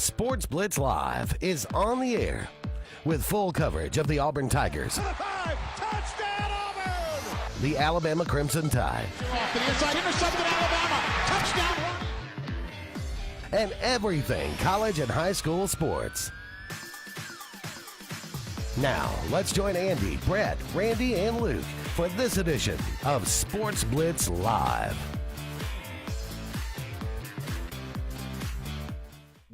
Sports Blitz Live is on the air with full coverage of the Auburn Tigers, Touchdown, Auburn! the Alabama Crimson Tide, Off to the inside, intercepted Alabama. Touchdown! and everything college and high school sports. Now, let's join Andy, Brett, Randy, and Luke for this edition of Sports Blitz Live.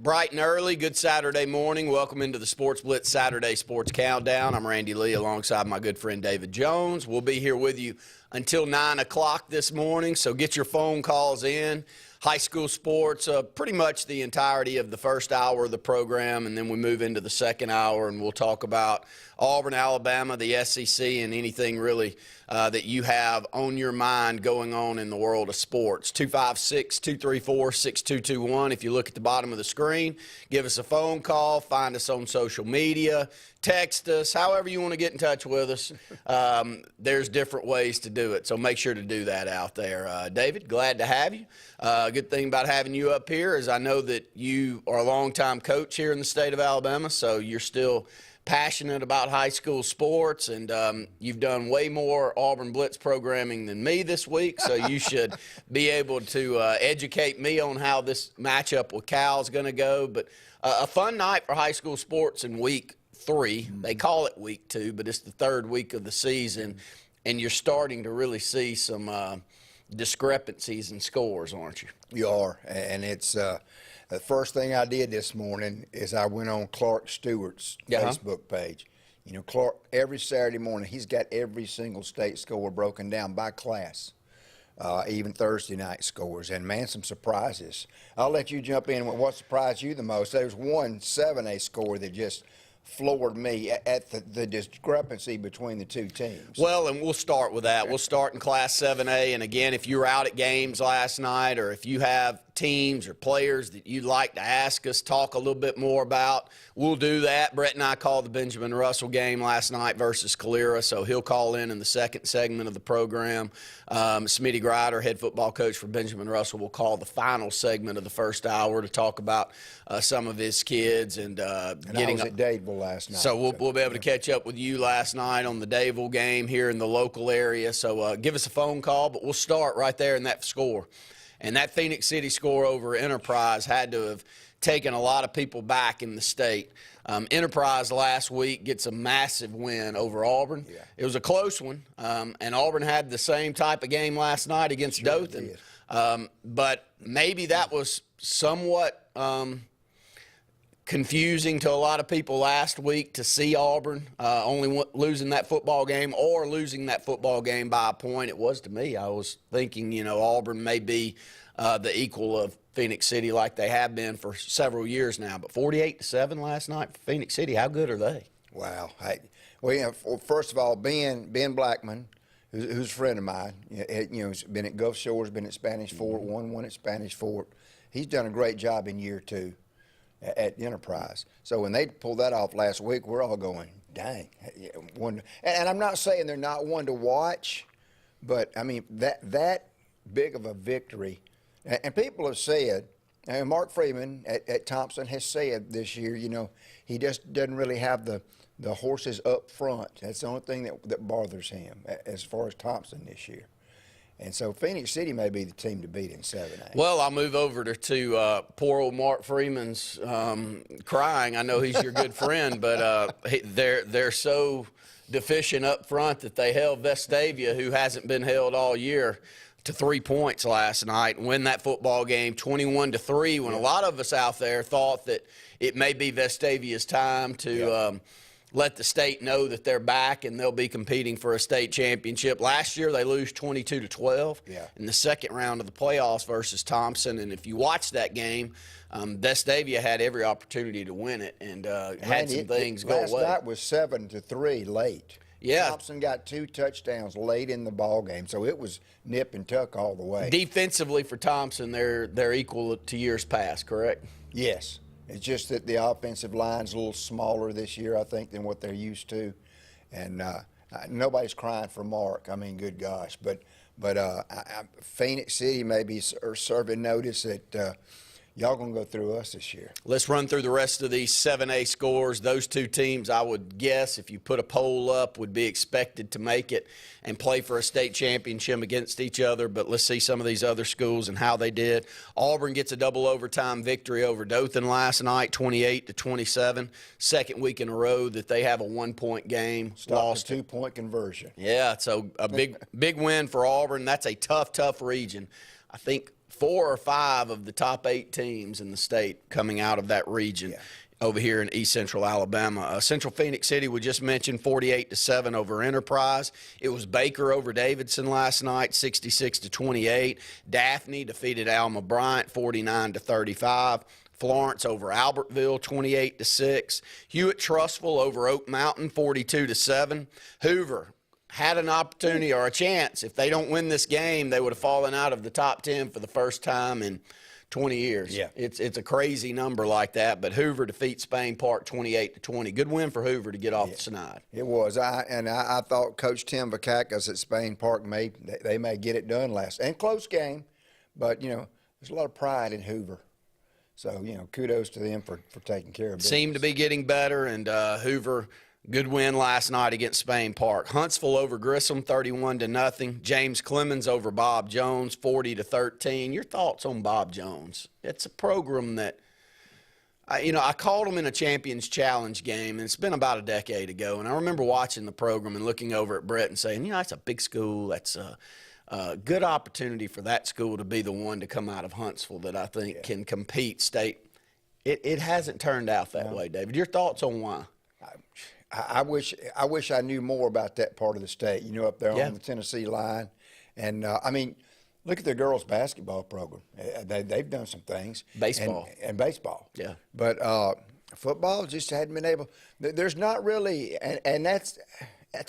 Bright and early, good Saturday morning. Welcome into the Sports Blitz Saturday Sports Countdown. I'm Randy Lee alongside my good friend David Jones. We'll be here with you until 9 o'clock this morning, so get your phone calls in. High school sports, pretty much the entirety of the first hour of the program, and then we move into the second hour, and we'll talk about Auburn, Alabama, the SEC, and anything really that you have on your mind going on in the world of sports. 256-234-6221. If you look at the bottom of the screen, give us a phone call, find us on social media, text us, however you want to get in touch with us. There's different ways to do it, so make sure to do that out there. David, glad to have you. Good thing about having you up here is I know that you are a longtime coach here in the state of Alabama, so you're still passionate about high school sports, and you've done way more Auburn Blitz programming than me this week, so you should be able to educate me on how this matchup with Cal is going to go. But a fun night for high school sports in week 3. They call it week 2, but it's the third week of the season, and you're starting to really see some discrepancies in scores, aren't you? You are, and it's the first thing I did this morning is I went on Clark Stewart's Facebook page. You know, Clark, every Saturday morning, he's got every single state score broken down by class, even Thursday night scores. And, man, some surprises. I'll let you jump in with what surprised you the most. There's one 7A score that just floored me at the discrepancy between the two teams. Well, and we'll start with that. We'll start in Class 7A. And, again, if you were out at games last night or if you have teams or players that you'd like to ask us, talk a little bit more about, we'll do that. Brett and I called the Benjamin Russell game last night versus Calera, so he'll call in the second segment of the program. Smitty Grider, head football coach for Benjamin Russell, will call the final segment of the first hour to talk about some of his kids and getting I was at Dadeville last night. So we'll be able to catch up with you last night on the Dadeville game here in the local area. So give us a phone call, but we'll start right there in that score. And that Phoenix City score over Enterprise had to have taken a lot of people back in the state. Enterprise last week gets a massive win over Auburn. Yeah. It was a close one, and Auburn had the same type of game last night against Dothan. But maybe that was somewhat confusing to a lot of people last week to see Auburn only losing that football game or losing that football game by a point. It was to me. I was thinking, you know, Auburn may be the equal of Phoenix City like they have been for several years now. But 48-7 last night for Phoenix City, how good are they? Wow. Well, you know, first of all, Ben Blackman, who's a friend of mine, you know, he's been at Gulf Shores, been at Spanish Fort, won one at Spanish Fort. He's done a great job in year 2. At Enterprise. So when they pulled that off last week, we're all going, dang. And I'm not saying they're not one to watch, but, I mean, that big of a victory. And people have said, and Mark Freeman at Thompson has said this year, you know, he just doesn't really have the horses up front. That's the only thing that bothers him as far as Thompson this year. And so Phoenix City may be the team to beat in 7A. Well, I'll move over to poor old Mark Freeman's crying. I know he's your good friend, but they're so deficient up front that they held Vestavia, who hasn't been held all year, to 3 points last night and win that football game 21-3 when a lot of us out there thought that it may be Vestavia's time to let the state know that they're back and they'll be competing for a state championship. Last year they lose 22-12 in the second round of the playoffs versus Thompson. And if you watch that game, Vestavia had every opportunity to win it and had some things go away. Last night was 7-3 late. Yeah. Thompson got 2 touchdowns late in the ball game, so it was nip and tuck all the way. Defensively for Thompson, they're equal to years past, correct? Yes. It's just that the offensive line's a little smaller this year, I think, than what they're used to. And nobody's crying for Mark. I mean, good gosh. But Phoenix City may be serving notice that, y'all going to go through us this year. Let's run through the rest of these 7A scores. Those two teams, I would guess, if you put a poll up, would be expected to make it and play for a state championship against each other. But let's see some of these other schools and how they did. Auburn gets a double overtime victory over Dothan last night, 28-27. Second week in a row that they have a 1-point game. Lost a 2-point conversion. Yeah, so a big win for Auburn. That's a tough region. I think 4 or 5 of the top 8 teams in the state coming out of that region over here in East Central Alabama. Central Phoenix City, we just mentioned, 48-7 over Enterprise. It was Baker over Davidson last night, 66-28. Daphne defeated Alma Bryant, 49-35. Florence over Albertville, 28-6. Hewitt-Trussville over Oak Mountain, 42-7. Hoover had an opportunity or a chance. If they don't win this game, they would have fallen out of the top 10 for the first time in 20 years. Yeah. It's a crazy number like that, but Hoover defeats Spain Park 28-20. Good win for Hoover to get off the snide. It was. I thought Coach Tim Vakakis at Spain Park may get it done last. And close game, but, there's a lot of pride in Hoover. So, kudos to them for taking care of business. Seemed to be getting better, and Hoover, good win last night against Spain Park. Huntsville over Grissom, 31-0. James Clemens over Bob Jones, 40-13. Your thoughts on Bob Jones? It's a program that, I called him in a Champions Challenge game, and it's been about a decade ago. And I remember watching the program and looking over at Brett and saying, that's a big school. That's a good opportunity for that school to be the one to come out of Huntsville that I think can compete state. It hasn't turned out that way, David. Your thoughts on why? I wish I knew more about that part of the state, up there on the Tennessee line. And, look at the girls' basketball program. They've done some things. Baseball. And baseball. Yeah. But football just hadn't been able – there's not really – and that's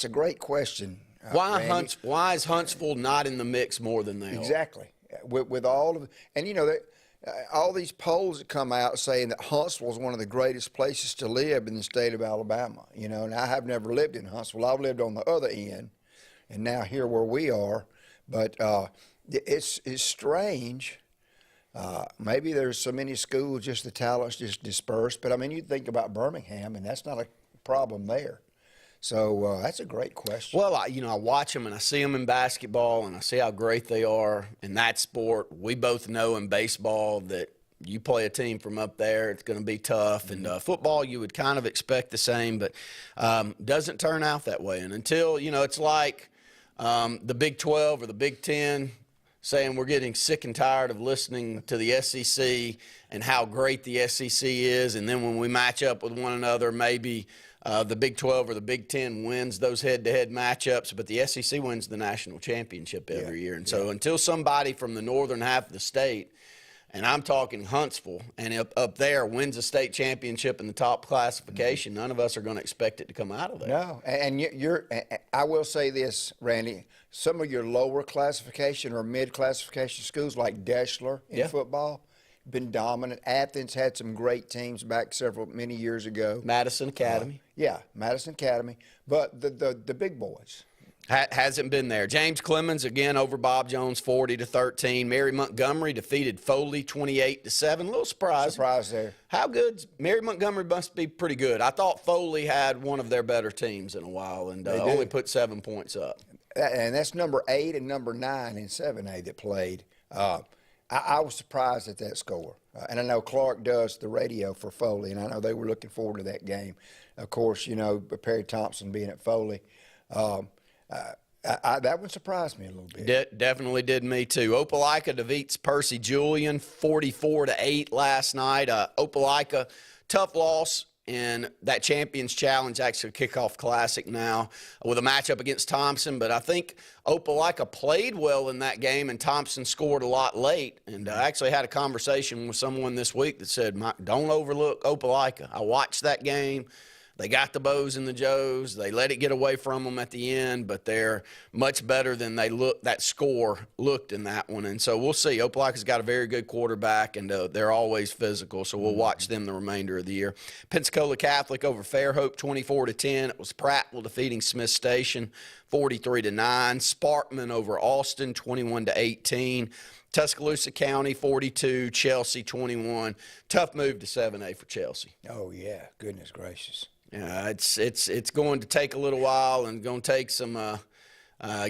a great question. Why is Huntsville not in the mix more than they are? Exactly. With all of – and, all these polls that come out saying that Huntsville is one of the greatest places to live in the state of Alabama, and I have never lived in Huntsville. I've lived on the other end, and now here where we are. But it's strange. Maybe there's so many schools, just the talent's just dispersed. But, you think about Birmingham, and that's not a problem there. So that's a great question. Well, I watch them and I see them in basketball and I see how great they are in that sport. We both know in baseball that you play a team from up there, it's going to be tough. And football, you would kind of expect the same, but doesn't turn out that way. And until, it's like the Big 12 or the Big 10 saying we're getting sick and tired of listening to the SEC and how great the SEC is. And then when we match up with one another, maybe the Big 12 or the Big 10 wins those head-to-head matchups, but the SEC wins the national championship every year. And so until somebody from the northern half of the state, and I'm talking Huntsville, and up there wins a state championship in the top classification, none of us are going to expect it to come out of there. No, and I will say this, Randy, some of your lower classification or mid-classification schools like Deschler in football been dominant. Athens had some great teams back many years ago. Madison Academy. Madison Academy. But the big boys. Hasn't been there. James Clemens, again, over Bob Jones, 40-13. Mary Montgomery defeated Foley, 28-7. A little surprise. Surprise there. How good? Mary Montgomery must be pretty good. I thought Foley had one of their better teams in a while and only put 7 points up. And that's number 8 and number 9 in 7A that played. I was surprised at that score. And I know Clark does the radio for Foley, and I know they were looking forward to that game. Of course, Perry Thompson being at Foley. That one surprised me a little bit. Definitely did me too. Opelika defeats Percy Julian 44-8 last night. Opelika, tough loss in that Champions Challenge, actually kickoff classic now, with a matchup against Thompson. But I think Opelika played well in that game, and Thompson scored a lot late. And I actually had a conversation with someone this week that said, don't overlook Opelika. I watched that game. They got the Bows and the Joes. They let it get away from them at the end, but they're much better than that score looked in that one. And so we'll see. Opelika's got a very good quarterback, and they're always physical, so we'll watch them the remainder of the year. Pensacola Catholic over Fairhope 24-10. It was Prattville defeating Smith Station 43-9. Sparkman over Austin 21-18. Tuscaloosa County 42, Chelsea 21. Tough move to 7A for Chelsea. Oh yeah, goodness gracious. Yeah, it's going to take a little while and going to take some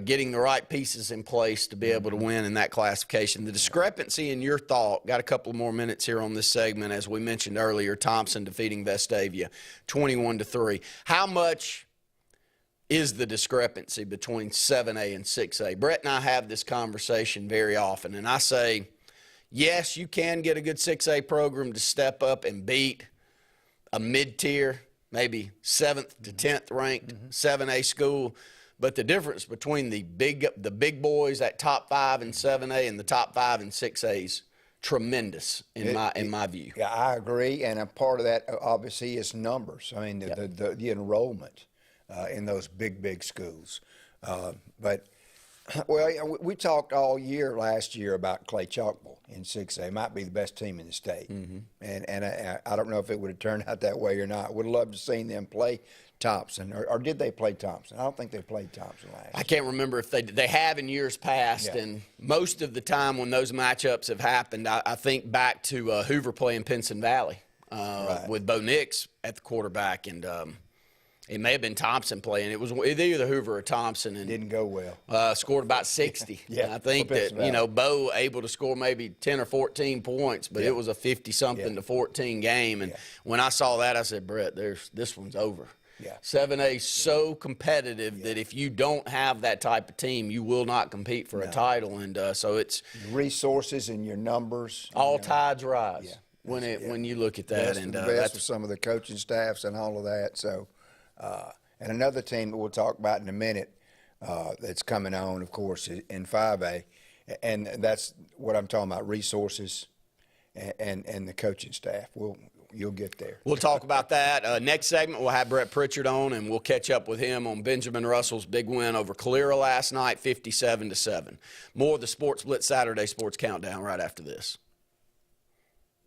getting the right pieces in place to be able to win in that classification. The discrepancy in your thought, got a couple more minutes here on this segment, as we mentioned earlier, Thompson defeating Vestavia 21-3. How much is the discrepancy between 7A and 6A? Brett and I have this conversation very often, and I say, yes, you can get a good 6A program to step up and beat a mid-tier, maybe 7th to 10th ranked 7A school, but the difference between the big boys at top 5 in 7A and the top 5 in 6A is tremendous in my view. Yeah, I agree, and a part of that obviously is numbers. I mean, the enrollment in those big schools. But well, we talked all year last year about Clay Chalkville in 6A. Might be the best team in the state. And I don't know if it would have turned out that way or not. Would have loved to have seen them play Thompson, or did they play Thompson? I don't think they played Thompson last year. I can't remember if they have in years past, and most of the time when those matchups have happened, I think back to Hoover playing Pinson Valley with Bo Nix at the quarterback, and it may have been Thompson playing. It was either Hoover or Thompson, and didn't go well. Scored about 60. Yeah, I think that Bo able to score maybe 10 or 14 points, but it was a 50-something to 14 game. And when I saw that, I said, Brett, this one's over. 7A is so competitive that if you don't have that type of team, you will not compete for a title. And so it's resources and your numbers. All tides rise when you look at that. And that's for some of the coaching staffs and all of that. So. And another team that we'll talk about in a minute that's coming on, of course, in 5A, and that's what I'm talking about, resources and the coaching staff. You'll get there. We'll talk about that. Next segment, we'll have Brett Pritchard on, and we'll catch up with him on Benjamin Russell's big win over Calera last night, 57-7. More of the Sports Blitz Saturday Sports Countdown right after this.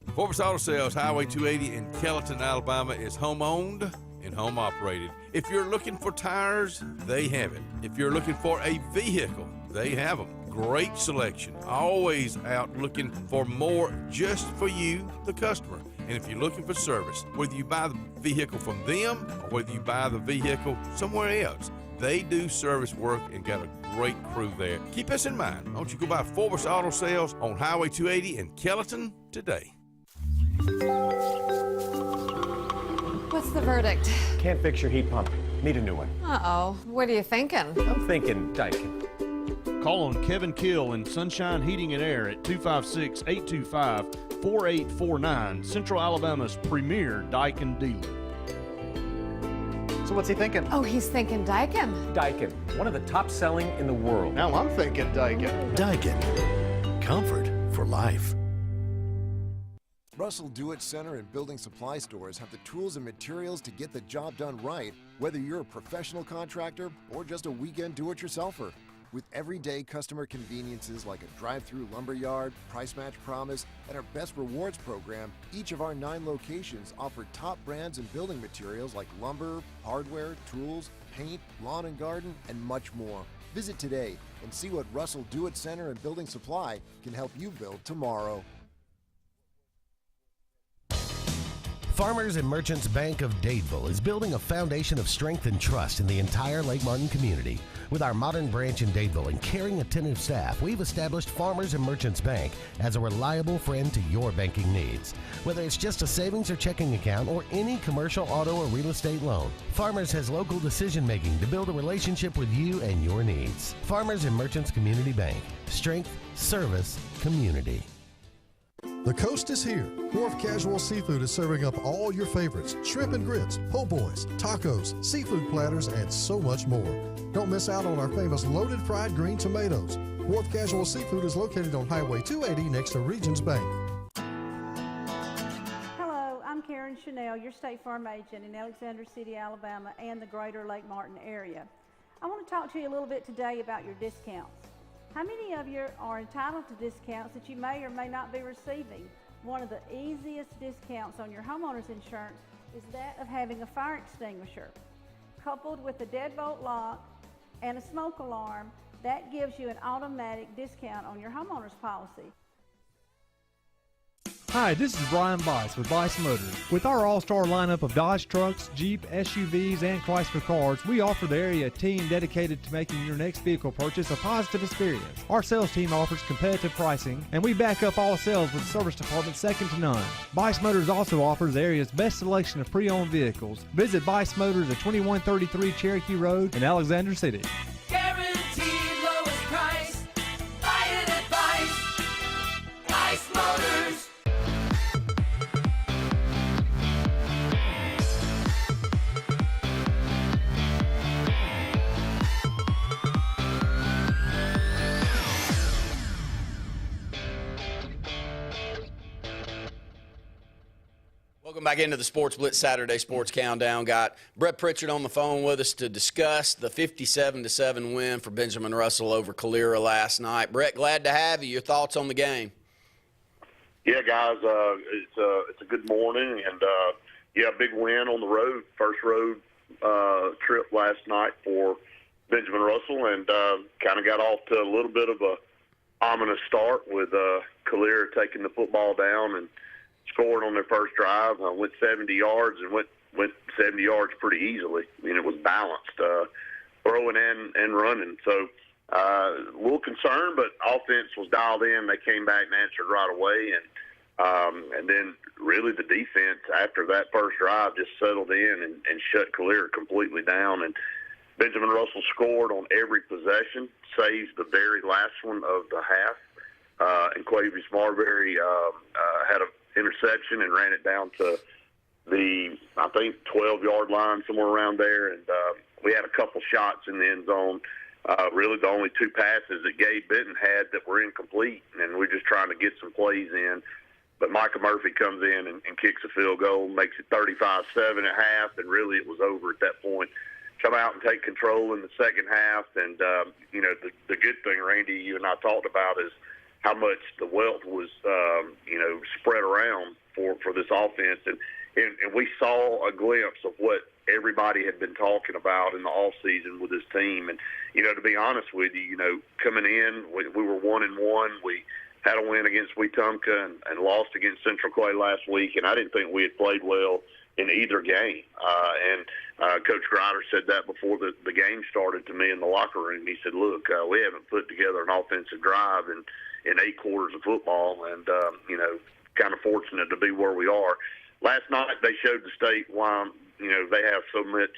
Sportz Auto Sales, Highway 280 in Kellyton, Alabama, is home-owned and home-operated. If you're looking for tires, they have it. If you're looking for a vehicle, they have them. Great selection. Always out looking for more just for you, the customer. And if you're looking for service, whether you buy the vehicle from them or whether you buy the vehicle somewhere else, they do service work and got a great crew there. Keep us in mind. Why don't you go by Sportz Auto Sales on Highway 280 in Kellyton today. What's the verdict? Can't fix your heat pump. Need a new one. Uh-oh. What are you thinking? I'm thinking Daikin. Call on Kevin Kill in Sunshine Heating and Air at 256-825-4849, Central Alabama's premier Daikin dealer. So what's he thinking? Oh, he's thinking Daikin. Daikin, one of the top selling in the world. Now I'm thinking Daikin. Daikin. Comfort for life. Russell Do-It Center and building supply stores have the tools and materials to get the job done right, whether you're a professional contractor or just a weekend do-it-yourselfer. With everyday customer conveniences like a drive-through lumberyard, price match promise, and our Best Rewards program, each of our 9 locations offer top brands and building materials like lumber, hardware, tools, paint, lawn and garden, and much more. Visit today and see what Russell Do-It Center and Building Supply can help you build tomorrow. Farmers and Merchants Bank of Dadeville is building a foundation of strength and trust in the entire Lake Martin community. With our modern branch in Dadeville and caring, attentive staff, we've established Farmers and Merchants Bank as a reliable friend to your banking needs. Whether it's just a savings or checking account or any commercial, auto, or real estate loan, Farmers has local decision-making to build a relationship with you and your needs. Farmers and Merchants Community Bank. Strength, service, community. The coast is here. Wharf Casual Seafood is serving up all your favorites: shrimp and grits, po' boys, tacos, seafood platters, and so much more. Don't miss out on our famous loaded fried green tomatoes. Wharf Casual Seafood is located on Highway 280 next to Regions Bank. Hello, I'm Karen Chanel Bell, your State Farm agent in Alexander City, Alabama, and the greater Lake Martin area. I want to talk to you a little bit today about your discounts. How many of you are entitled to discounts that you may or may not be receiving? One of the easiest discounts on your homeowner's insurance is that of having a fire extinguisher. Coupled with a deadbolt lock and a smoke alarm, that gives you an automatic discount on your homeowner's policy. Hi, this is Brian Bice with Bice Motors. With our all-star lineup of Dodge trucks, Jeep, SUVs, and Chrysler cars, we offer the area a team dedicated to making your next vehicle purchase a positive experience. Our sales team offers competitive pricing, and we back up all sales with a service department second to none. Bice Motors also offers the area's best selection of pre-owned vehicles. Visit Bice Motors at 2133 Cherokee Road in Alexander City. Guaranteed lowest price. Buy it at Bice. Bice Motors. Welcome back into the Sports Blitz Saturday Sports Countdown. Got Brett Pritchard on the phone with us to discuss the 57-7 win for Benjamin Russell over Calera last night. Brett, glad to have you. Your thoughts on the game? Yeah, guys, it's a good morning, and big win on the road. First road trip last night for Benjamin Russell, and kind of got off to a little bit of a ominous start with Calera taking the football down and scored on their first drive. Went 70 yards and went 70 yards pretty easily. I mean, it was balanced, throwing and running. So a little concerned, but offense was dialed in. They came back and answered right away, and then really the defense after that first drive just settled in and shut Calera completely down. And Benjamin Russell scored on every possession, saves the very last one of the half, and Quavius Marbury had an interception and ran it down to the, I think, 12-yard line, somewhere around there. And we had a couple shots in the end zone. Really the only two passes that Gabe Benton had that were incomplete, and we're just trying to get some plays in. But Micah Murphy comes in and kicks a field goal, makes it 35-7 at half, and really it was over at that point. Come out and take control in the second half. And, the good thing, Randy, you and I talked about is how much the wealth was, spread around for this offense. And we saw a glimpse of what everybody had been talking about in the offseason with this team. And, to be honest with you, coming in, we were 1-1. We had a win against Wetumpka and lost against Central Clay last week, and I didn't think we had played well in either game. Coach Grider said that before the game started to me in the locker room. He said, look, we haven't put together an offensive drive in 8 quarters of football, and, kind of fortunate to be where we are. Last night they showed the state why, they have so much,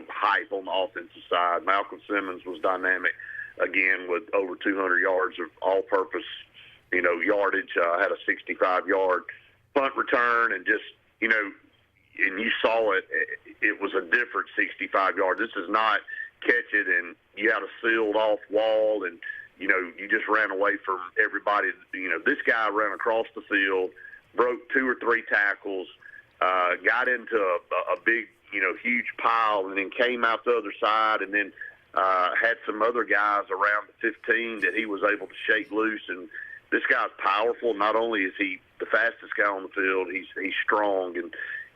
hype on the offensive side. Malcolm Simmons was dynamic again with over 200 yards of all-purpose, yardage. Had a 65-yard punt return, and just, and you saw it. It was a different 65 yards. This is not catch it and you had a sealed off wall and, you just ran away from everybody. This guy ran across the field, broke 2 or 3 tackles, got into a big, huge pile, and then came out the other side, and then had some other guys around the 15 that he was able to shake loose. And this guy's powerful. Not only is he the fastest guy on the field, he's strong, and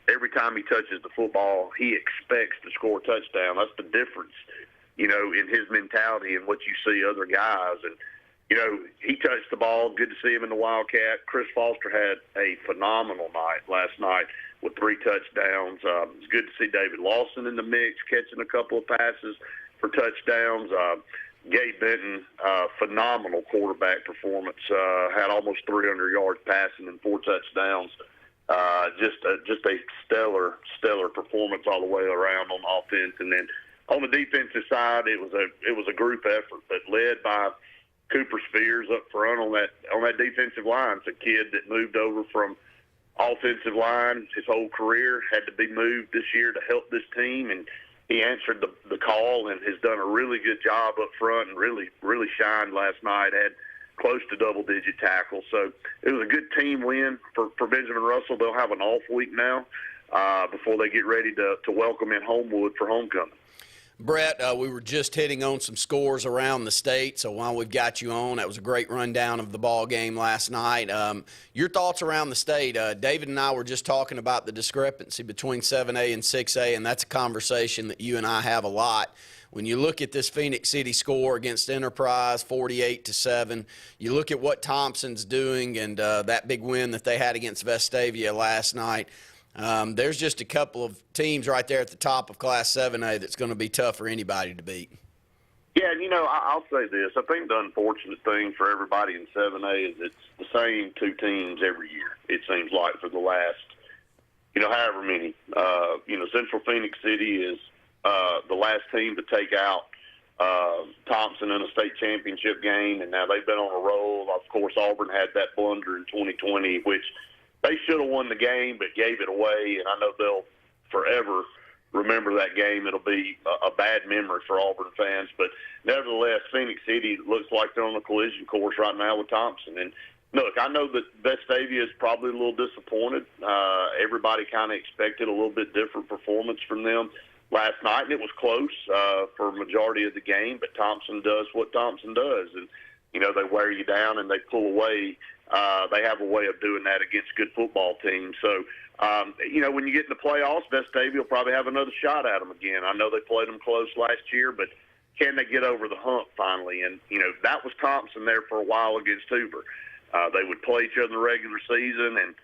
every time he touches the football, he expects to score a touchdown. That's the difference, in his mentality and what you see other guys. And, he touched the ball. Good to see him in the Wildcat. Chris Foster had a phenomenal night last night with 3 touchdowns. It's good to see David Lawson in the mix, catching a couple of passes for touchdowns. Gabe Benton, phenomenal quarterback performance. Had almost 300 yards passing and 4 touchdowns. Just a stellar performance all the way around on offense. And then on the defensive side, it was a group effort, but led by Cooper Spears up front on that defensive line. It's a kid that moved over from offensive line his whole career, had to be moved this year to help this team, and he answered the call and has done a really good job up front and really shined last night. Had close to double-digit tackles. So it was a good team win for Benjamin Russell. They'll have an off week now. before they get ready to welcome in Homewood for homecoming. Brett, we were just hitting on some scores around the state, so while we've got you on, that was a great rundown of the ball game last night. Your thoughts around the state? David and I were just talking about the discrepancy between 7A and 6A, and that's a conversation that you and I have a lot. When you look at this Phoenix City score against Enterprise, 48-7, you look at what Thompson's doing and that big win that they had against Vestavia last night. There's just a couple of teams right there at the top of Class 7A that's going to be tough for anybody to beat. Yeah, and, I'll say this. I think the unfortunate thing for everybody in 7A is it's the same two teams every year, it seems like, for the last, however many. Central Phoenix City is the last team to take out Thompson in a state championship game, and now they've been on a roll. Of course, Auburn had that blunder in 2020, which they should have won the game but gave it away, and I know they'll forever remember that game. It'll be a bad memory for Auburn fans. But nevertheless, Phoenix City looks like they're on a collision course right now with Thompson. And, look, I know that Vestavia is probably a little disappointed. Everybody kind of expected a little bit different performance from them last night, and it was close for a majority of the game. But Thompson does what Thompson does. And, they wear you down and they pull away. They have a way of doing that against good football teams. So, when you get in the playoffs, Vestavia will probably have another shot at them again. I know they played them close last year, but can they get over the hump finally? And, that was Thompson there for a while against Hoover. They would play each other in the regular season, and,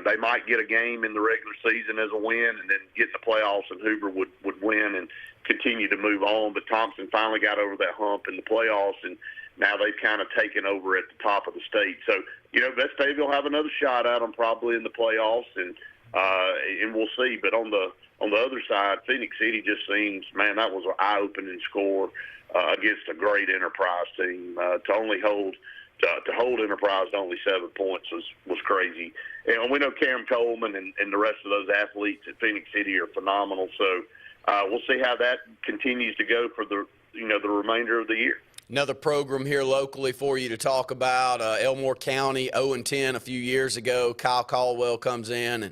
they might get a game in the regular season as a win and then get in the playoffs, and Hoover would win and continue to move on. But Thompson finally got over that hump in the playoffs, and now they've kind of taken over at the top of the state. So, Vestavia will have another shot at them probably in the playoffs, and we'll see. But on the other side, Phoenix City just seems, man, that was an eye-opening score against a great Enterprise team. To hold Enterprise to only 7 points was crazy. And we know Cam Coleman and the rest of those athletes at Phoenix City are phenomenal. So we'll see how that continues to go for the remainder of the year. Another program here locally for you to talk about, Elmore County, 0-10 a few years ago. Kyle Caldwell comes in,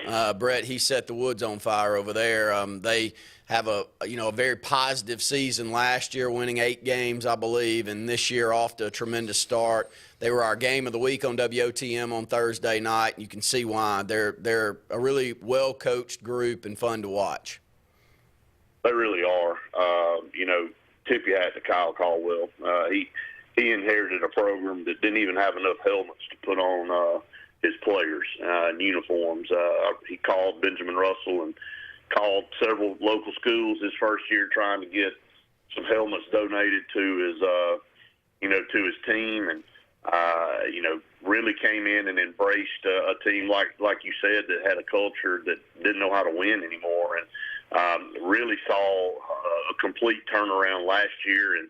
and Brett, he set the woods on fire over there. They have a very positive season last year, winning 8 games, I believe, and this year off to a tremendous start. They were our game of the week on WOTM on Thursday night. You can see why. They're a really well-coached group and fun to watch. They really are. Tip your hat to Kyle Caldwell. He inherited a program that didn't even have enough helmets to put on his players and uniforms. He called Benjamin Russell and called several local schools his first year trying to get some helmets donated to his team, and really came in and embraced a team like you said that had a culture that didn't know how to win anymore, and really saw a complete turnaround last year, and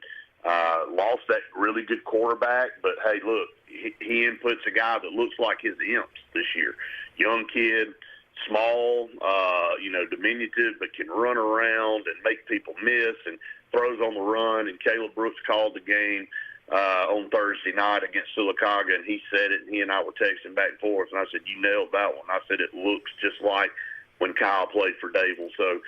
lost that really good quarterback. But hey, look, he inputs a guy that looks like his imps this year. Young kid, small, diminutive, but can run around and make people miss and throws on the run. And Caleb Brooks called the game on Thursday night against Sylacauga, and he said it, and he and I were texting back and forth, and I said, you nailed that one. I said, it looks just like when Kyle played for Dable. So,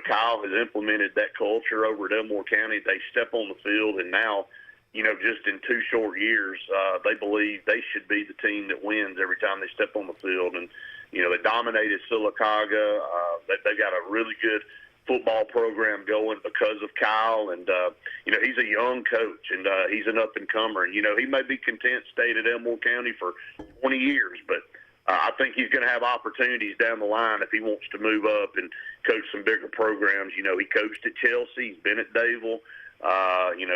Kyle has implemented that culture over at Elmore County. They step on the field, and now, just in 2 short years, they believe they should be the team that wins every time they step on the field. And, they dominated Sylacauga. They've got a really good football program going because of Kyle. And, he's a young coach, and he's an up-and-comer. And, he may be content staying at Elmore County for 20 years, but I think he's going to have opportunities down the line if he wants to move up and coach some bigger programs. He coached at Chelsea. He's been at Dable.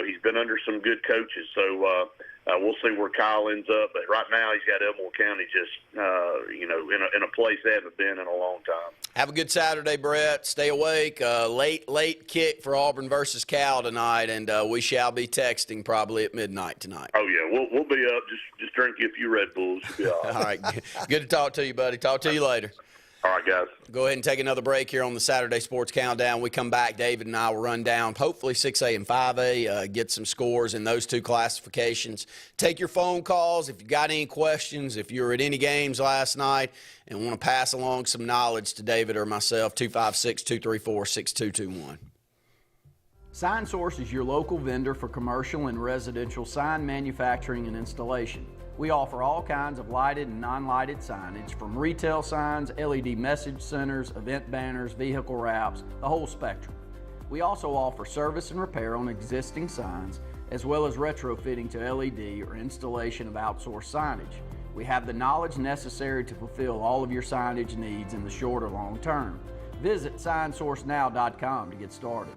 He's been under some good coaches. So we'll see where Kyle ends up. But right now he's got Elmore County just, in a place they haven't been in a long time. Have a good Saturday, Brett. Stay awake. Late kick for Auburn versus Cal tonight, and we shall be texting probably at midnight tonight. Oh, yeah. We'll be up. Just drink you a few Red Bulls. You'll be all right. All right. Good to talk to you, buddy. Talk to you later. All right, guys. Go ahead and take another break here on the Saturday Sports Countdown. We come back, David and I will run down hopefully 6A and 5A, get some scores in those two classifications. Take your phone calls if you've got any questions, if you were at any games last night and want to pass along some knowledge to David or myself, 256-234-6221. Sign Source is your local vendor for commercial and residential sign manufacturing and installation. We offer all kinds of lighted and non-lighted signage, from retail signs, LED message centers, event banners, vehicle wraps, the whole spectrum. We also offer service and repair on existing signs, as well as retrofitting to LED or installation of outsourced signage. We have the knowledge necessary to fulfill all of your signage needs in the short or long term. Visit signsourcenow.com to get started.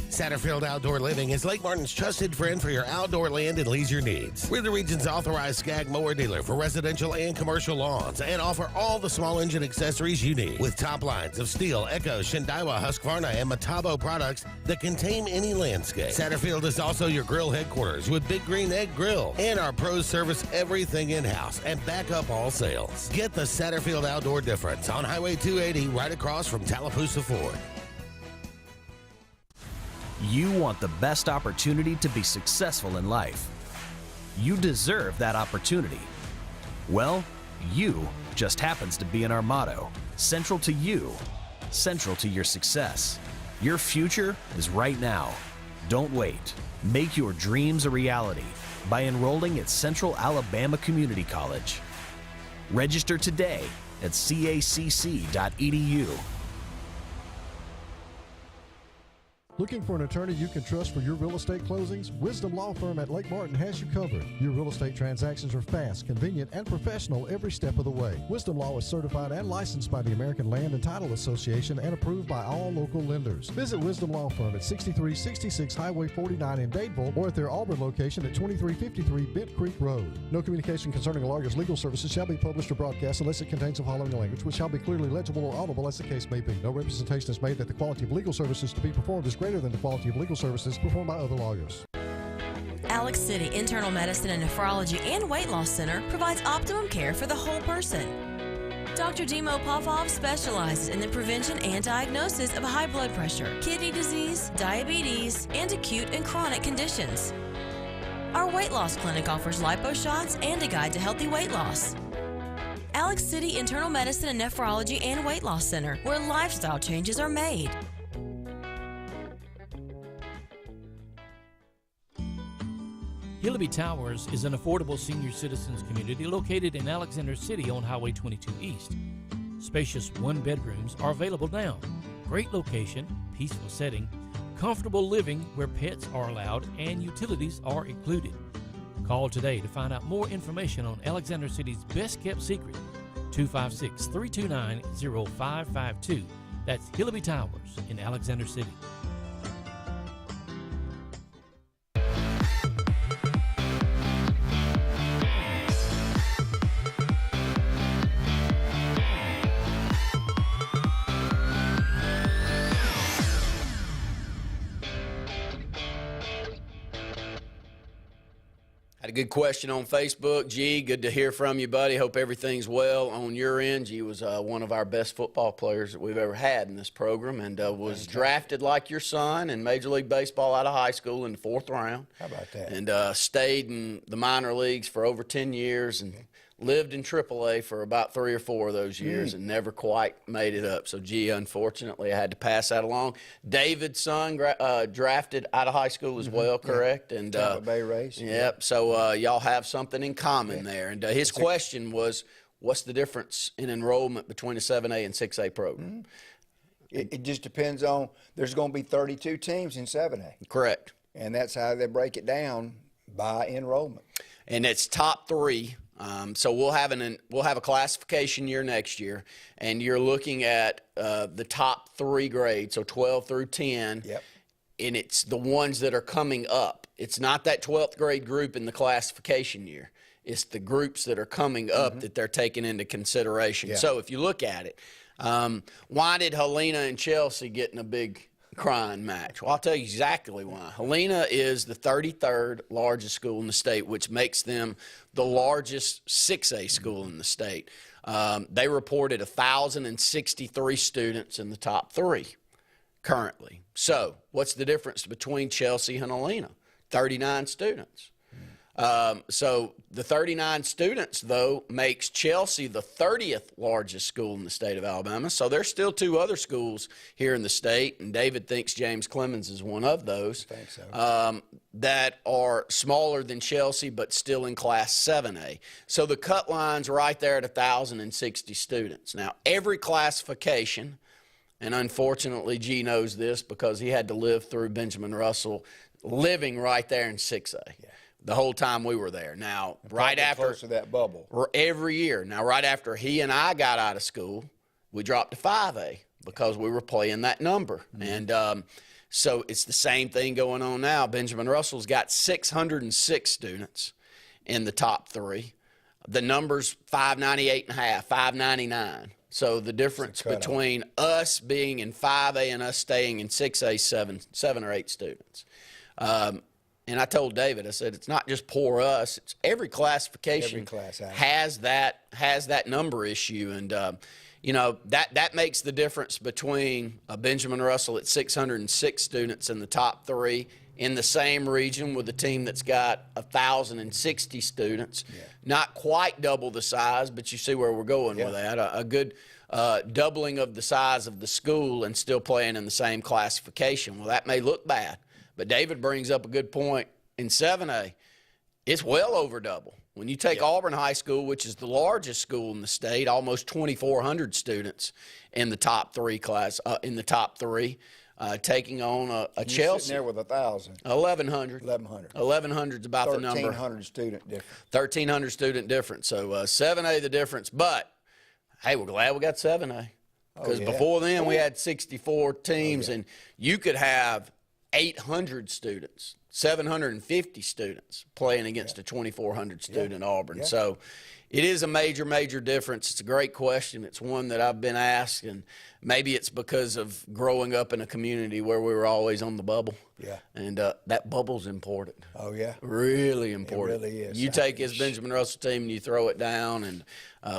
Satterfield Outdoor Living is Lake Martin's trusted friend for your outdoor land and leisure needs. We're the region's authorized Skag mower dealer for residential and commercial lawns and offer all the small engine accessories you need with top lines of Steel, Echo, Shindawa, Husqvarna, and Metabo products that can tame any landscape. Satterfield is also your grill headquarters with Big Green Egg Grill, and our pros service everything in-house and back up all sales. Get the Satterfield Outdoor difference on Highway 280 right across from Tallapoosa Ford. You want the best opportunity to be successful in life. You deserve that opportunity. Well, you just happens to be in our motto. Central to you, central to your success. Your future is right now. Don't wait. Make your dreams a reality by enrolling at Central Alabama Community College. Register today at cacc.edu. Looking for an attorney you can trust for your real estate closings? Wisdom Law Firm at Lake Martin has you covered. Your real estate transactions are fast, convenient, and professional every step of the way. Wisdom Law is certified and licensed by the American Land and Title Association and approved by all local lenders. Visit Wisdom Law Firm at 6366 Highway 49 in Dadeville or at their Auburn location at 2353 Bent Creek Road. No communication concerning a lawyer's legal services shall be published or broadcast unless it contains the following language, which shall be clearly legible or audible as the case may be. No representation is made that the quality of legal services to be performed is greater than the quality of legal services performed by other lawyers. Alex City Internal Medicine and Nephrology and Weight Loss Center provides optimum care for the whole person. Dr. Dimo Popov specializes in the prevention and diagnosis of high blood pressure, kidney disease, diabetes, and acute and chronic conditions. Our weight loss clinic offers lipo shots and a guide to healthy weight loss. Alex City Internal Medicine and Nephrology and Weight Loss Center, where lifestyle changes are made. Hillaby Towers is an affordable senior citizens community located in Alexander City on Highway 22 East. Spacious one-bedrooms are available now. Great location, peaceful setting, comfortable living where pets are allowed and utilities are included. Call today to find out more information on Alexander City's best-kept secret, 256-329-0552. That's Hillaby Towers in Alexander City. Had a good question on Facebook. G, good to hear from you, buddy. Hope everything's well on your end. G was one of our best football players that we've ever had in this program, and was drafted like your son in Major League Baseball out of high school in the 4th round. How about that? And stayed in the minor leagues for over 10 years and lived in AAA for about 3 or 4 of those years and never quite made it up. So, G, unfortunately, I had to pass that along. David's son drafted out of high school as well, correct? And Tampa Bay Rays. Yep. So y'all have something in common there. And his question was, what's the difference in enrollment between a 7A and 6A program? It just depends on, there's going to be 32 teams in 7A. Correct. And that's how they break it down by enrollment. And it's top 3. So we'll have a classification year next year, and you're looking at the top 3 grades, so 12 through 10. Yep. And it's the ones that are coming up. It's not that 12th grade group in the classification year. It's the groups that are coming up that they're taking into consideration. Yeah. So if you look at it, why did Helena and Chelsea get in a big crying match? Well, I'll tell you exactly why. Helena is the 33rd largest school in the state, which makes them the largest 6A school in the state. They reported 1,063 students in the top 3 currently. So what's the difference between Chelsea and Helena? 39 students. So the 39 students, though, makes Chelsea the 30th largest school in the state of Alabama. So there's still 2 other schools here in the state, and David thinks James Clemens is one of those, I think so. that are smaller than Chelsea but still in Class 7A. So the cut line's right there at 1,060 students. Now, every classification, and unfortunately G knows this because he had to live through Benjamin Russell living right there in 6A. Yeah. The whole time we were there. Now, right after close to that bubble, every year. Now, right after he and I got out of school, we dropped to 5A because we were playing that number. And so it's the same thing going on now. Benjamin Russell's got 606 students in the top 3. The number's 598 and a half, 599. So the difference between us being in 5A and us staying in 6A, 7 or 8 students. And I told David, I said, it's not just poor us. It's every classification has that number issue. And, you know, that makes the difference between Benjamin Russell at 606 students in the top 3 in the same region with a team that's got 1,060 students. Yeah. Not quite double the size, but you see where we're going with that. A good doubling of the size of the school and still playing in the same classification. Well, that may look bad. But David brings up a good point. In 7A, it's well over double. When you take Auburn High School, which is the largest school in the state, almost 2,400 students in the top 3 class, taking on a Chelsea. Sitting there with 1,000. 1,100. 1,100. 1,100 is about the number. 1,300 student difference. 1,300 student difference. So 7A the difference. But, hey, we're glad we got 7A. Because before then we had 64 teams, and you could have 800 students, 750 students playing against a 2,400 student Auburn. So it is a major, major difference. It's a great question. It's one that I've been asked, and maybe it's because of growing up in a community where we were always on the bubble. Yeah. And that bubble's important. Oh, yeah. Really important. It really is. You take his Benjamin Russell team and you throw it down, and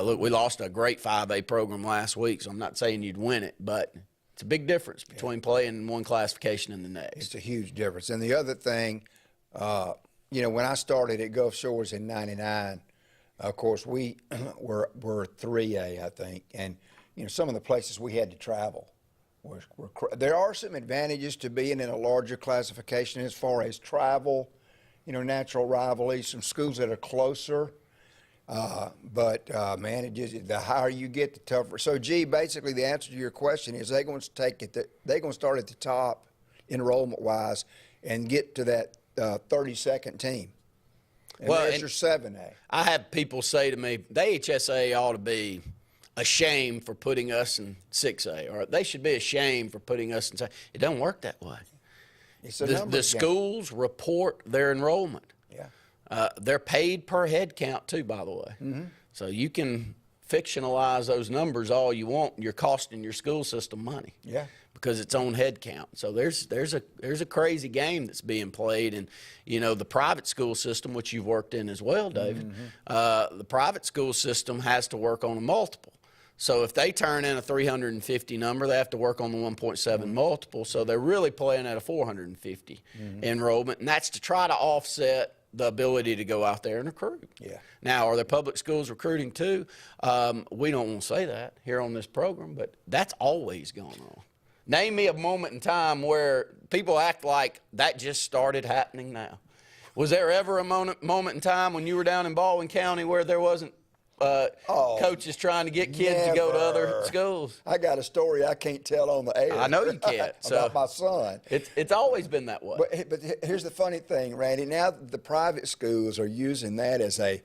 look, we lost a great 5A program last week, so I'm not saying you'd win it, but it's a big difference between playing in one classification and the next. It's a huge difference. And the other thing, you know, when I started at Gulf Shores in '99, of course, we were 3A, I think. And, you know, some of the places we had to travel were there are some advantages to being in a larger classification as far as travel, you know, natural rivalry, some schools that are closer. But man, it just, the higher you get, the tougher. So, G, basically, the answer to your question is they're going to they're going to start at the top, enrollment-wise, and get to that 32nd team. And there's your 7A. I have people say to me, the AHSAA ought to be ashamed for putting us in 6A, or they should be ashamed for putting us in 6A. It doesn't work that way. It's a the schools report their enrollment. They're paid per head count too, by the way. Mm-hmm. So you can fictionalize those numbers all you want. You're costing your school system money. Yeah. Because it's on head count. So there's a crazy game that's being played, and you know the private school system, which you've worked in as well, David. Mm-hmm. The private school system has to work on a multiple. So if they turn in a 350 number, they have to work on the 1.7 multiple. So they're really playing at a 450 enrollment, and that's to try to offset the ability to go out there and recruit. Yeah. Now, are there public schools recruiting too? We don't want to say that here on this program, but that's always going on. Name me a moment in time where people act like that just started happening now. Was there ever a moment in time when you were down in Baldwin County where there wasn't coaches trying to get kids to go to other schools? I got a story I can't tell on the air. I know you can't. About my son. It's always been that way. But here's the funny thing, Randy. Now the private schools are using that as a,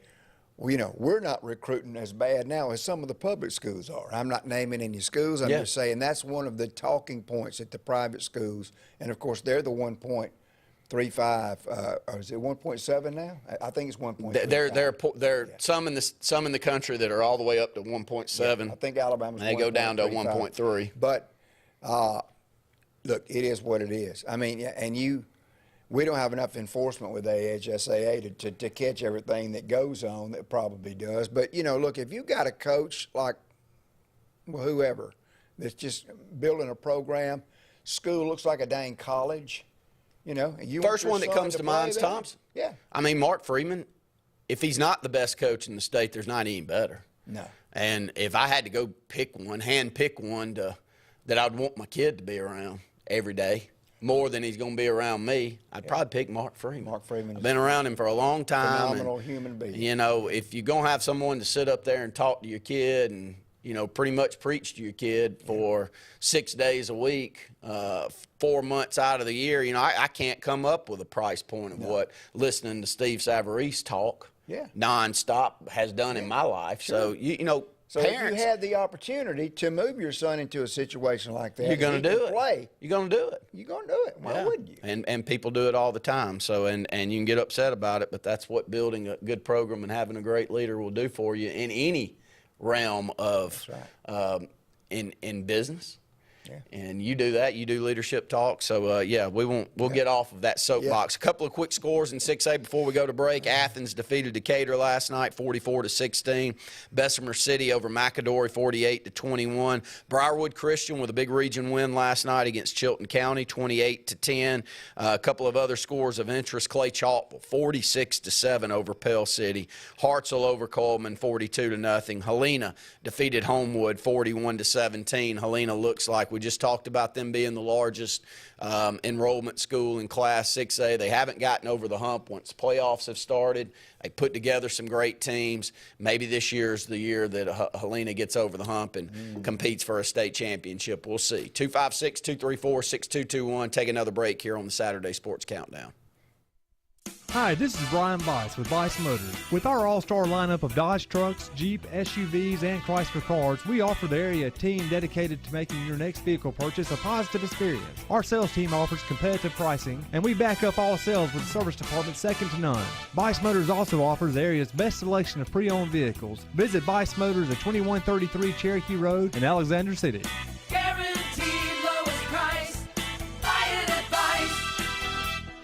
you know, we're not recruiting as bad now as some of the public schools are. I'm not naming any schools. I'm just saying that's one of the talking points at the private schools. And, of course, they're the 1.35, or is it 1.7 now? I think it's 1.3. There are some in the country that are all the way up to 1.7. I think Alabama's 1.3. They go down to 1.3. But, look, it is what it is. I mean, and we don't have enough enforcement with AHSAA to catch everything that goes on that probably does. But, you know, look, if you've got a coach like whoever that's just building a program, school looks like a dang college, you know. You First one that comes to mind is Thompson. Yeah. I mean, Mark Freeman, if he's not the best coach in the state, there's not any better. No. And if I had to go pick one, hand pick one that I'd want my kid to be around every day, more than he's going to be around me, I'd probably pick Mark Freeman. Mark Freeman. I've been around him for a long time. Phenomenal human being. You know, if you're going to have someone to sit up there and talk to your kid and, you know, pretty much preach to your kid for 6 days a week, 4 months out of the year, you know, I can't come up with a price point of what listening to Steve Savarese talk nonstop has done in my life. Sure. So, you know, so parents, if you had the opportunity to move your son into a situation like that, you're going to do it. Play, you're going to do it. You're going to do it. Why wouldn't you? And people do it all the time. So and you can get upset about it, but that's what building a good program and having a great leader will do for you in any realm of in business. Yeah. And you do that. You do leadership talk. So, we'll get off of that soapbox. A couple of quick scores in 6A before we go to break. Athens defeated Decatur last night, 44-16. Bessemer City over McAdory, 48-21. Briarwood Christian with a big region win last night against Chilton County, 28-10. A couple of other scores of interest. Clay Chalkville, 46-7 over Pell City. Hartselle over Coleman, 42-0. Helena defeated Homewood, 41-17. Helena looks like we just talked about them being the largest enrollment school in Class 6A. They haven't gotten over the hump once playoffs have started. They put together some great teams. Maybe this year's the year that Helena gets over the hump and competes for a state championship. We'll see. 256-234-6221. Take another break here on the Saturday Sports Countdown. Hi, this is Brian Bice with Bice Motors. With our all-star lineup of Dodge trucks, Jeep, SUVs, and Chrysler cars, we offer the area team dedicated to making your next vehicle purchase a positive experience. Our sales team offers competitive pricing, and we back up all sales with a service department second to none. Bice Motors also offers the area's best selection of pre-owned vehicles. Visit Bice Motors at 2133 Cherokee Road in Alexander City. Guaranteed lowest price. Buy it at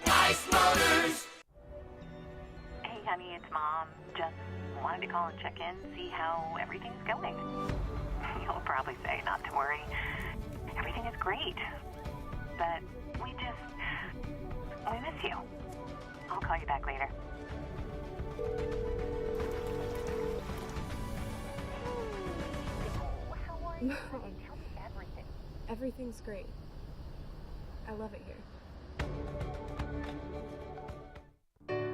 Bice Motors. Hey, honey, it's Mom. Just wanted to call and check in, see how everything's going. You'll probably say not to worry. Everything is great. But we miss you. I'll call you back later. How are you? Tell me everything. Everything's great. I love it here.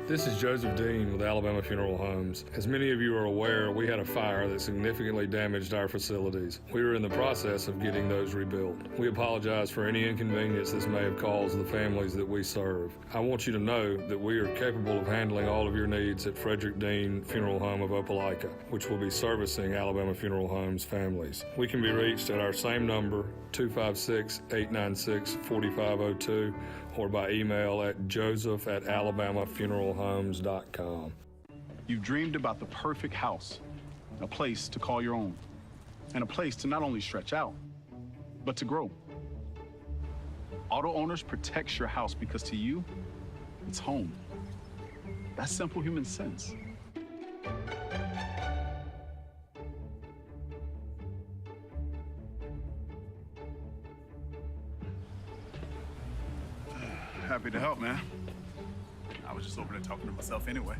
This is Joseph Dean with Alabama Funeral Homes. As many of you are aware, we had a fire that significantly damaged our facilities. We are in the process of getting those rebuilt. We apologize for any inconvenience this may have caused the families that we serve. I want you to know that we are capable of handling all of your needs at Frederick Dean Funeral Home of Opelika, which will be servicing Alabama Funeral Homes families. We can be reached at our same number, 256-896-4502, or by email at joseph@alabamafuneralhomes.com. You've dreamed about the perfect house, a place to call your own, and a place to not only stretch out, but to grow. Auto Owners protects your house because to you, it's home. That's simple human sense. Happy to help, man. I was just over there talking to myself anyway.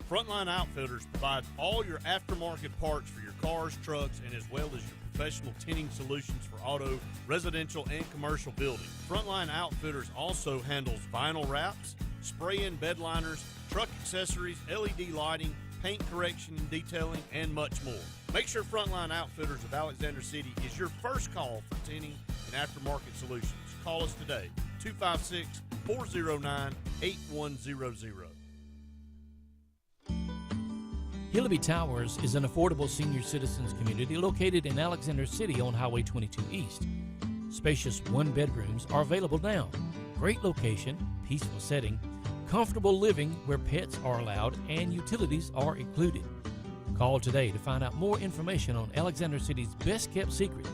Frontline Outfitters provides all your aftermarket parts for your cars, trucks, and as well as your professional tinting solutions for auto, residential, and commercial buildings. Frontline Outfitters also handles vinyl wraps, spray-in bed liners, truck accessories, LED lighting, paint correction and detailing, and much more. Make sure Frontline Outfitters of Alexander City is your first call for tinting and aftermarket solutions. Call us today, 256-409-8100. Hillaby Towers is an affordable senior citizens community located in Alexander City on Highway 22 East. Spacious one-bedrooms are available now. Great location, peaceful setting, comfortable living where pets are allowed and utilities are included. Call today to find out more information on Alexander City's best-kept secret,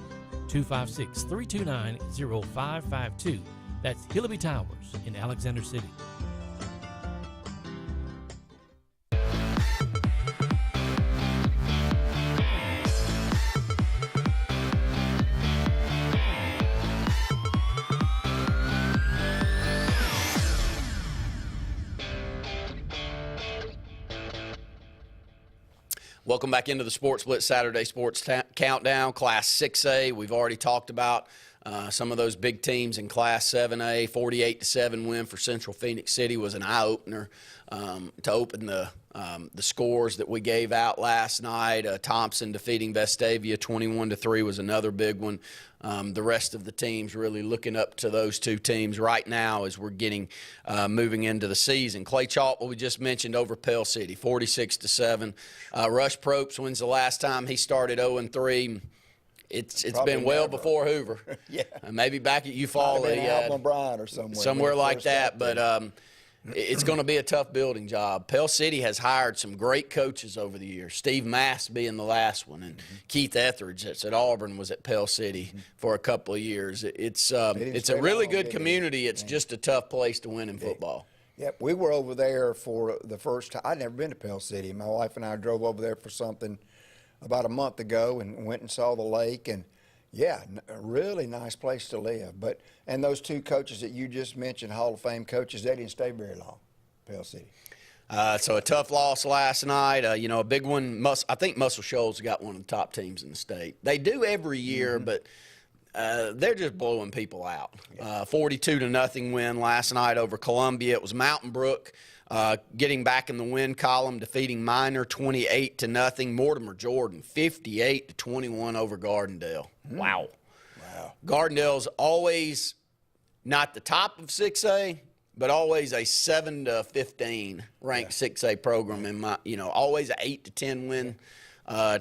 256-329-0552. That's Hillaby Towers in Alexander City. Welcome back into the Sports Blitz Saturday Sports Countdown, Class 6A. We've already talked about some of those big teams in Class 7A. 48-7 win for Central Phoenix City was an eye-opener to open the scores that we gave out last night. Thompson defeating Vestavia 21-3 was another big one. The rest of the teams really looking up to those two teams right now as we're getting moving into the season. Clay Chalk, we just mentioned, over Pell City, 46-7. Rush Probst wins the last time he started 0-3. It's been well before Hoover. Yeah. Maybe back at Eufaula. Alabama Bryan or somewhere like that. But it's going to be a tough building job. Pell City has hired some great coaches over the years, Steve Mass being the last one, and Keith Etheridge that's at Auburn was at Pell City for a couple of years. It's a really good community. It's just a tough place to win in football. Yep, we were over there for the first time. I'd never been to Pell City. My wife and I drove over there for something about a month ago and went and saw the lake, and yeah, a really nice place to live. And those two coaches that you just mentioned, Hall of Fame coaches, they didn't stay very long, Pell City. So a tough loss last night. A big one. I think Muscle Shoals got one of the top teams in the state. They do every year, but they're just blowing people out. 42-0 win last night over Columbia. It was Mountain Brook getting back in the win column, defeating Minor 28-0. Mortimer Jordan 58-21 over Gardendale. Wow. Gardendale's always not the top of 6A, but always a 7-15 ranked 6A program. Always an 8-10 win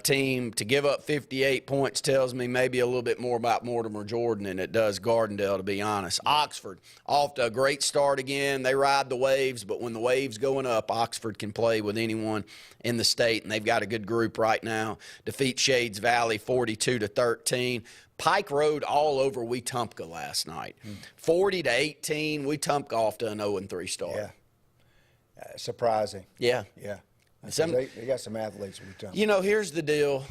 team. To give up 58 points tells me maybe a little bit more about Mortimer Jordan than it does Gardendale, to be honest. Oxford off to a great start again. They ride the waves, but when the waves going up, Oxford can play with anyone in the state, and they've got a good group right now. Defeat Shades Valley 42-13. Pike Road all over Wetumpka last night. 40-18. Wetumpka off to an 0-3 start. Yeah. Surprising. Yeah. Yeah. They got some athletes. Here's the deal.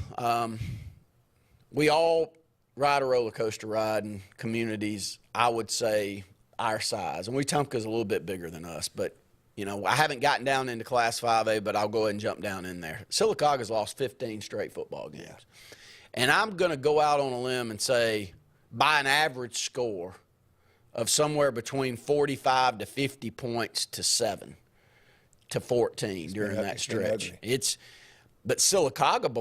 We all ride a roller coaster ride in communities, I would say, our size. And Wetumpka's a little bit bigger than us. But, I haven't gotten down into Class 5A, but I'll go ahead and jump down in there. Sylacauga's lost 15 straight football games. Yeah. And I'm going to go out on a limb and say, by an average score of somewhere between 45 to 50 points to 7 to 14 during that stretch. But Sylacauga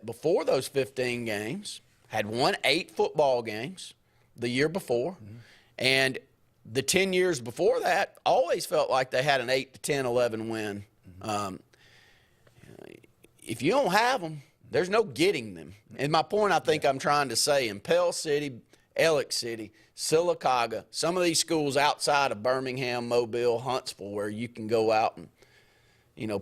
before those 15 games had won 8 football games the year before, and the 10 years before that always felt like they had an 8-10, 11 win. If you don't have them, there's no getting them. And my point I think I'm trying to say, in Pell City, Ellick City, Sylacauga, some of these schools outside of Birmingham, Mobile, Huntsville, where you can go out and,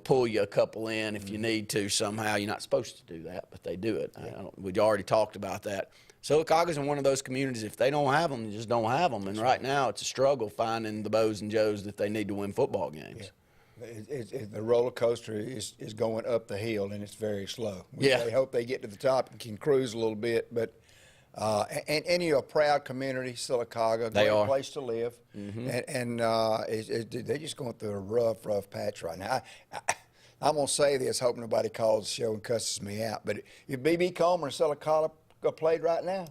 pull you a couple in if you need to somehow. You're not supposed to do that, but they do it. We already talked about that. Sylacauga's in one of those communities, if they don't have them, you just don't have them. And right now it's a struggle finding the Bows and Joes that they need to win football games. Yeah. The roller coaster is going up the hill, and it's very slow. They hope they get to the top and can cruise a little bit. But and you're a proud community, Sylacauga, great place to live. And they're just going through a rough patch right now. I'm going to say this, hope nobody calls the show and cusses me out. But if B.B. Comer and Sylacauga played right now,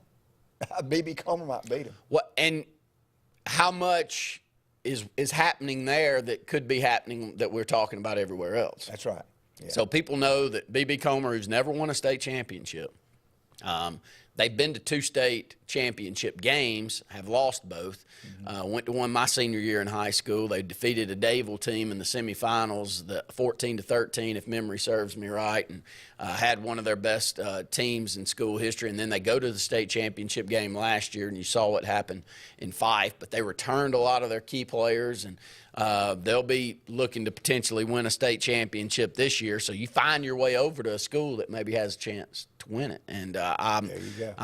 B.B. Comer might beat them. And how much is happening there that could be happening that we're talking about everywhere else? That's right. Yeah. So people know that B.B. Comer, who's never won a state championship, they've been to 2 state championship games, have lost both. Went to one my senior year in high school. They defeated a Dadeville team in the semifinals, 14-13, if memory serves me right, and had one of their best teams in school history. And then they go to the state championship game last year, and you saw what happened in Fife. But they returned a lot of their key players, and they'll be looking to potentially win a state championship this year. So you find your way over to a school that maybe has a chance to win it. And I'm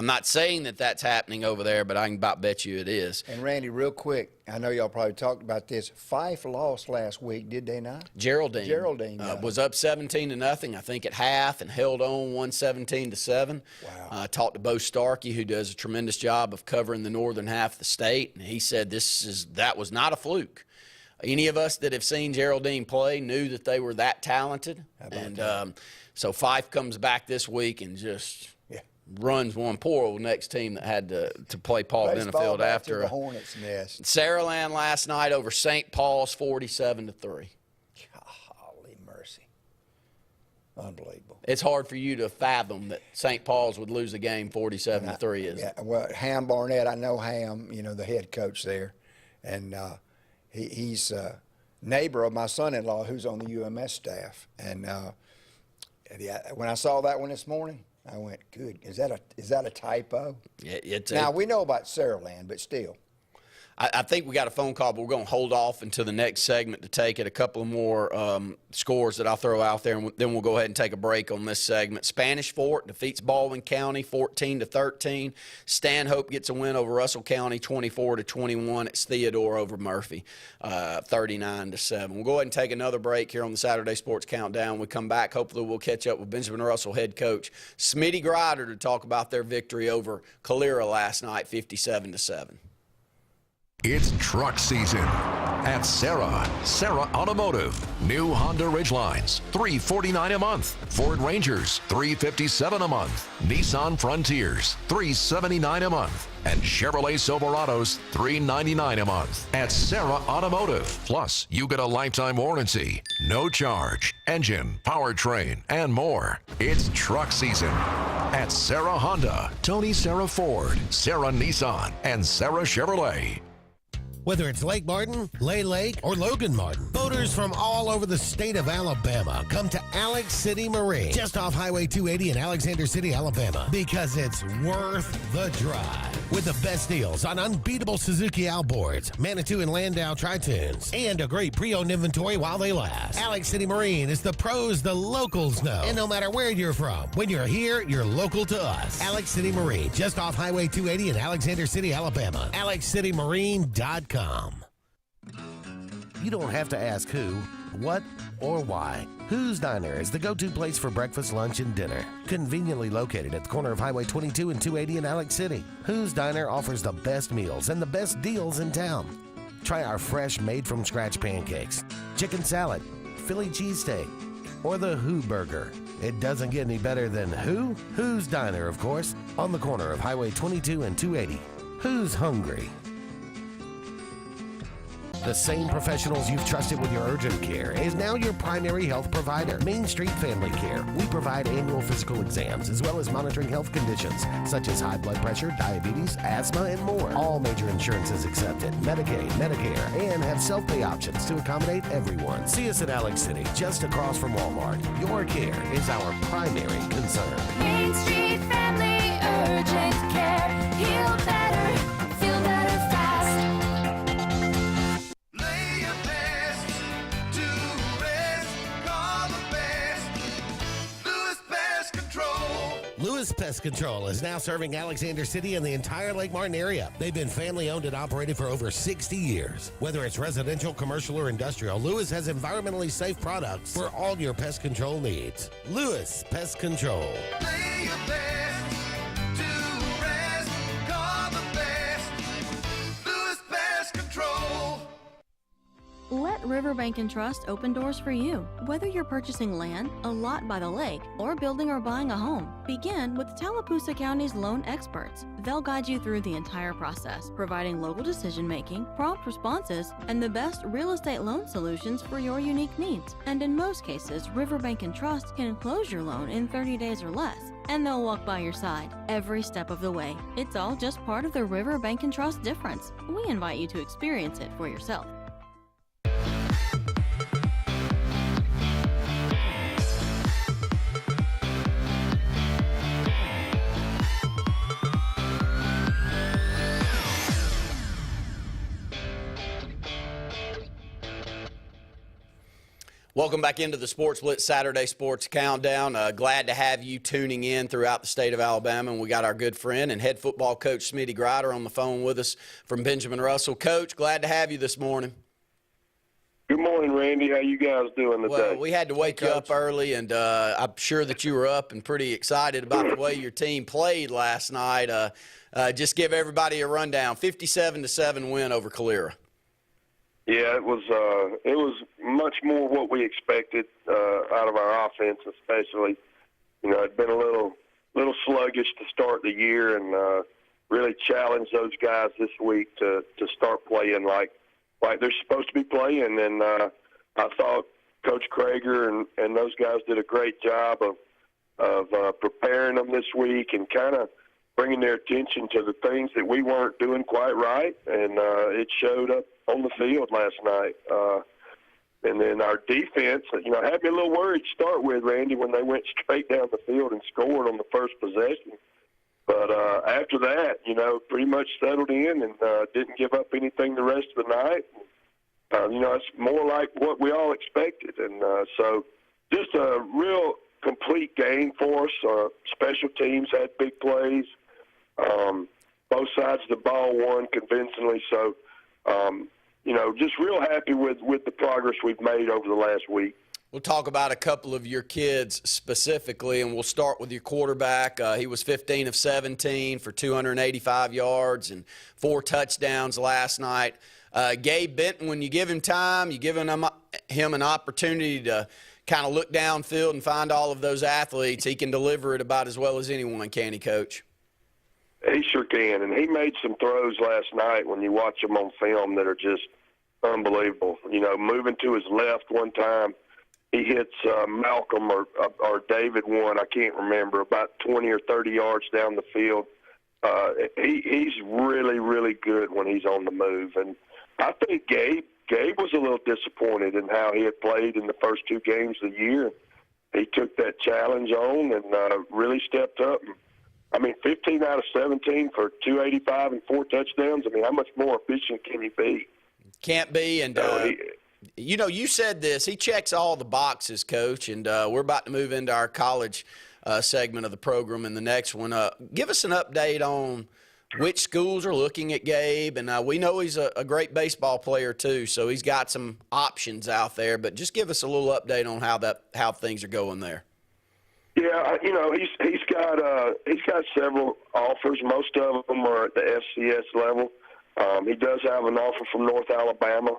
not saying that that's happening over there, but I can about bet you it is. And Randy, real quick, I know y'all probably talked about this. Fife lost last week, did they not? Geraldine was up 17-0, I think, at half, and held on 117-7. Wow. Talked to Bo Starkey, who does a tremendous job of covering the northern half of the state, and he said that was not a fluke. Any of us that have seen Geraldine play knew that they were that talented. And so Fife comes back this week and just runs one. Poor old next team that had to play Paul Benefield after the Hornets' nest. Saraland last night over St. Paul's 47-3. Holy mercy. Unbelievable. It's hard for you to fathom that St. Paul's would lose a game 47-3, isn't it? Well, Ham Barnett, I know Ham, the head coach there, and he's a neighbor of my son-in-law who's on the UMS staff. And when I saw that one this morning, I went, good. Is that a typo? Yeah, now, we know about Saraland, but still. I think we got a phone call, but we're going to hold off until the next segment to take it. A couple of more scores that I'll throw out there, and then we'll go ahead and take a break on this segment. Spanish Fort defeats Baldwin County 14-13. Stanhope gets a win over Russell County 24-21. It's Theodore over Murphy 39-7. We'll go ahead and take another break here on the Saturday Sports Countdown. When we come back, hopefully we'll catch up with Benjamin Russell head coach Smitty Grider to talk about their victory over Calera last night 57-7. It's truck season at AHSAA Automotive. New Honda Ridgelines, $349 a month. Ford Rangers, $357 a month. Nissan Frontiers, $379 a month. And Chevrolet Silverados, $399 a month. At AHSAA Automotive. Plus, you get a lifetime warranty, no charge, engine, powertrain, and more. It's truck season at AHSAA Honda, Tony Serra Ford, Serra Nissan, and Serra Chevrolet. Whether it's Lake Martin, Lay Lake, or Logan Martin, boaters from all over the state of Alabama come to Alex City Marine, just off Highway 280 in Alexander City, Alabama, because it's worth the drive. With the best deals on unbeatable Suzuki outboards, Manitou and Landau Tritoons, and a great pre-owned inventory while they last. Alex City Marine is the pros the locals know. And no matter where you're from, when you're here, you're local to us. Alex City Marine, just off Highway 280 in Alexander City, Alabama. AlexCityMarine.com. You don't have to ask who, what, or why. Who's Diner is the go-to place for breakfast, lunch, and dinner. Conveniently located at the corner of Highway 22 and 280 in Alex City. Who's Diner offers the best meals and the best deals in town. Try our fresh, made-from-scratch pancakes, chicken salad, Philly cheesesteak, or the Who Burger. It doesn't get any better than who? Who's Diner, of course, on the corner of Highway 22 and 280. Who's hungry? The same professionals you've trusted with your urgent care is now your primary health provider. Main Street Family Care. We provide annual physical exams as well as monitoring health conditions such as high blood pressure, diabetes, asthma, and more. All major insurances accepted, Medicaid, Medicare, and have self-pay options to accommodate everyone. See us in Alex City, just across from Walmart. Your care is our primary concern. Main Street Family Urgent Care. Heal better, feel better fast. Lewis Pest Control is now serving Alexander City and the entire Lake Martin area. They've been family owned and operated for over 60 years. Whether it's residential, commercial, or industrial, Lewis has environmentally safe products for all your pest control needs. Lewis Pest Control. Lay your best to rest. Call the best. Lewis Pest Control. Let Riverbank and Trust open doors for you. Whether you're purchasing land, a lot by the lake, or building or buying a home, begin with Tallapoosa County's loan experts. They'll guide you through the entire process, providing local decision-making, prompt responses, and the best real estate loan solutions for your unique needs. And in most cases, Riverbank and Trust can close your loan in 30 days or less, and they'll walk by your side every step of the way. It's all just part of the Riverbank and Trust difference. We invite you to experience it for yourself. Welcome back into the Sports Blitz Saturday Sports Countdown. Glad to have you tuning in throughout the state of Alabama. And we got our good friend and head football coach Smitty Grider on the phone with us from Benjamin Russell. Coach, glad to have you this morning. Good morning, Randy. How you guys doing today? Well, we had to wake you up early, and I'm sure that you were up and pretty excited about the way your team played last night. Just give everybody a rundown. 57-7 win over Calera. Yeah, it was much more what we expected out of our offense, especially. You know, it'd been a little sluggish to start the year, and really challenged those guys this week to start playing like they're supposed to be playing. And I thought Coach Krager and those guys did a great job of preparing them this week and kind of bringing their attention to the things that we weren't doing quite right, and it showed up on the field last night. And then our defense, you know, had me a little worried to start with, Randy, when they went straight down the field and scored on the first possession. But after that, you know, pretty much settled in and didn't give up anything the rest of the night. You know, it's more like what we all expected. And so just a real complete game for us. Special teams had big plays. Both sides of the ball won convincingly. So, you know, just real happy with the progress we've made over the last week. We'll talk about a couple of your kids specifically, and we'll start with your quarterback. He was 15 of 17 for 285 yards and 4 touchdowns last night. Gabe Benton, when you give him time, you give him an opportunity to kind of look downfield and find all of those athletes, he can deliver it about as well as anyone, can he, Coach? He sure can, and he made some throws last night when you watch him on film that are just unbelievable. You know, moving to his left one time, he hits Malcolm or David one, I can't remember, about 20 or 30 yards down the field. He's really, really good when he's on the move. And I think Gabe was a little disappointed in how he had played in the first 2 games of the year. He took that challenge on and really stepped up. I mean, 15 out of 17 for 285 and 4 touchdowns. I mean, how much more efficient can he be? Can't be. And, you know, you said this. He checks all the boxes, Coach, and we're about to move into our college segment of the program in the next one. Give us an update on which schools are looking at Gabe. And we know he's a great baseball player, too, so he's got some options out there. But just give us a little update on how things are going there. Yeah, you know, he's got several offers. Most of them are at the FCS level. He does have an offer from North Alabama,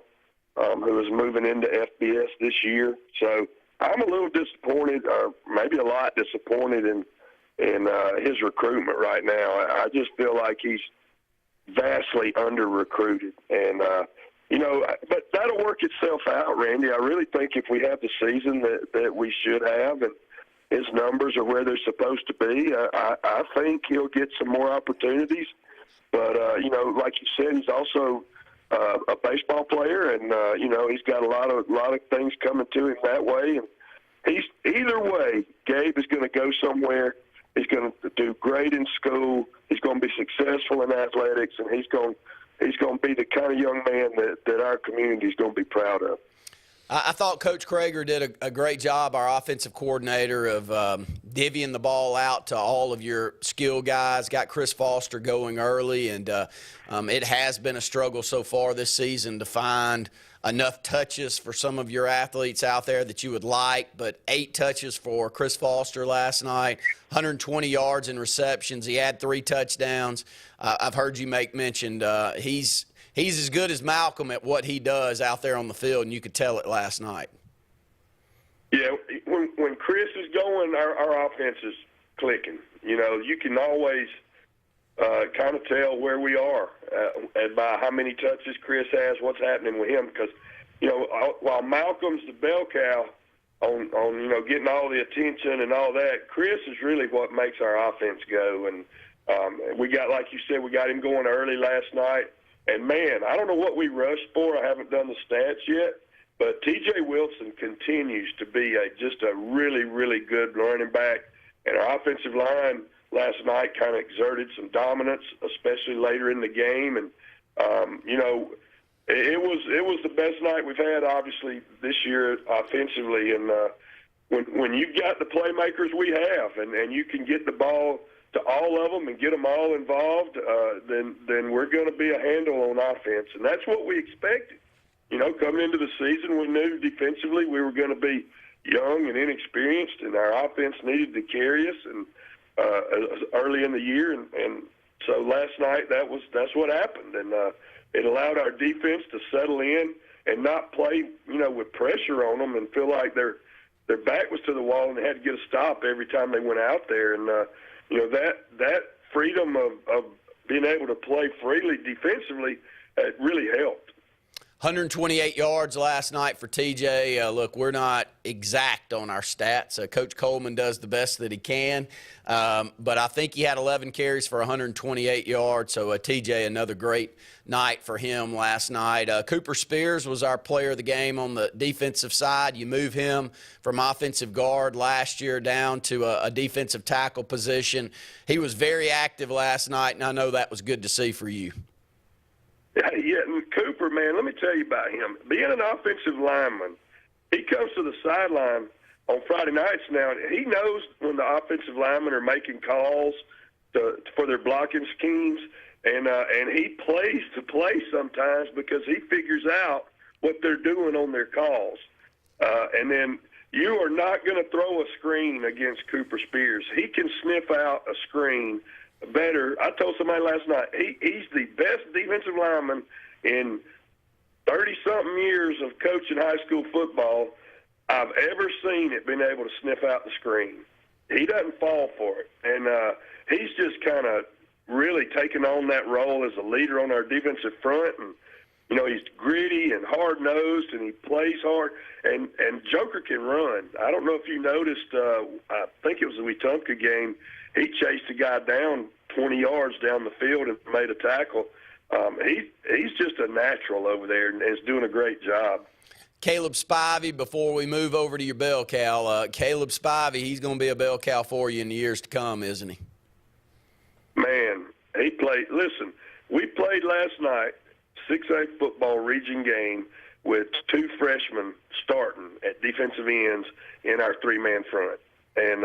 who is moving into FBS this year. So I'm a little disappointed, or maybe a lot disappointed in his recruitment right now. I just feel like he's vastly under-recruited. And, you know, but that'll work itself out, Randy. I really think if we have the season that we should have and his numbers are where they're supposed to be, I think he'll get some more opportunities. But, you know, like you said, he's also a baseball player, and, you know, he's got a lot of things coming to him that way. And either way, Gabe is going to go somewhere. He's going to do great in school. He's going to be successful in athletics, and he's going to be the kind of young man that our community is going to be proud of. I thought Coach Krager did a great job, our offensive coordinator, of divvying the ball out to all of your skill guys, got Chris Foster going early, and it has been a struggle so far this season to find enough touches for some of your athletes out there that you would like, but 8 touches for Chris Foster last night, 120 yards in receptions. He had 3 touchdowns. I've heard you make mention he's as good as Malcolm at what he does out there on the field, and you could tell it last night. Yeah, when Chris is going, our offense is clicking. You know, you can always kind of tell where we are and by how many touches Chris has, what's happening with him. Because, you know, while Malcolm's the bell cow on you know, getting all the attention and all that, Chris is really what makes our offense go. And we got, like you said, we got him going early last night. And, man, I don't know what we rushed for. I haven't done the stats yet. But T.J. Wilson continues to be just a really, really good running back. And our offensive line last night kind of exerted some dominance, especially later in the game. And, you know, It was the best night we've had, obviously, this year offensively. And when you've got the playmakers we have, and you can get the ball to all of them and get them all involved, then we're going to be a handle on offense. And that's what we expected. You know, coming into the season, we knew defensively we were going to be young and inexperienced, and our offense needed to carry us and early in the year. And so last night, that's what happened. And it allowed our defense to settle in and not play, you know, with pressure on them and feel like their back was to the wall and they had to get a stop every time they went out there. And, you know, that freedom of being able to play freely defensively, it really helped. 128 yards last night for TJ. Look, we're not exact on our stats. Coach Coleman does the best that he can, but I think he had 11 carries for 128 yards. So TJ, another great night for him last night. Cooper Spears was our player of the game on the defensive side. You move him from offensive guard last year down to a defensive tackle position. He was very active last night, and I know that was good to see for you. Yeah, and Cooper, man, let me tell you about him. Being an offensive lineman, he comes to the sideline on Friday nights now, and he knows when the offensive linemen are making calls for their blocking schemes, and he plays to play sometimes because he figures out what they're doing on their calls. And then you are not going to throw a screen against Cooper Spears. He can sniff out a screen better. I told somebody last night, he's the best defensive lineman in 30-something years of coaching high school football I've ever seen it been able to sniff out the screen. He doesn't fall for it. And he's just kind of really taken on that role as a leader on our defensive front. And, you know, he's gritty and hard-nosed, and he plays hard. And Joker can run. I don't know if you noticed, I think it was the Wetumpka game, he chased a guy down 20 yards down the field and made a tackle. He's just a natural over there and is doing a great job. Caleb Spivey, before we move over to your bell cow, Caleb Spivey, he's going to be a bell cow for you in the years to come, isn't he? Man, he played. Listen, we played last night, 6A football region game with two freshmen starting at defensive ends in our three-man front. And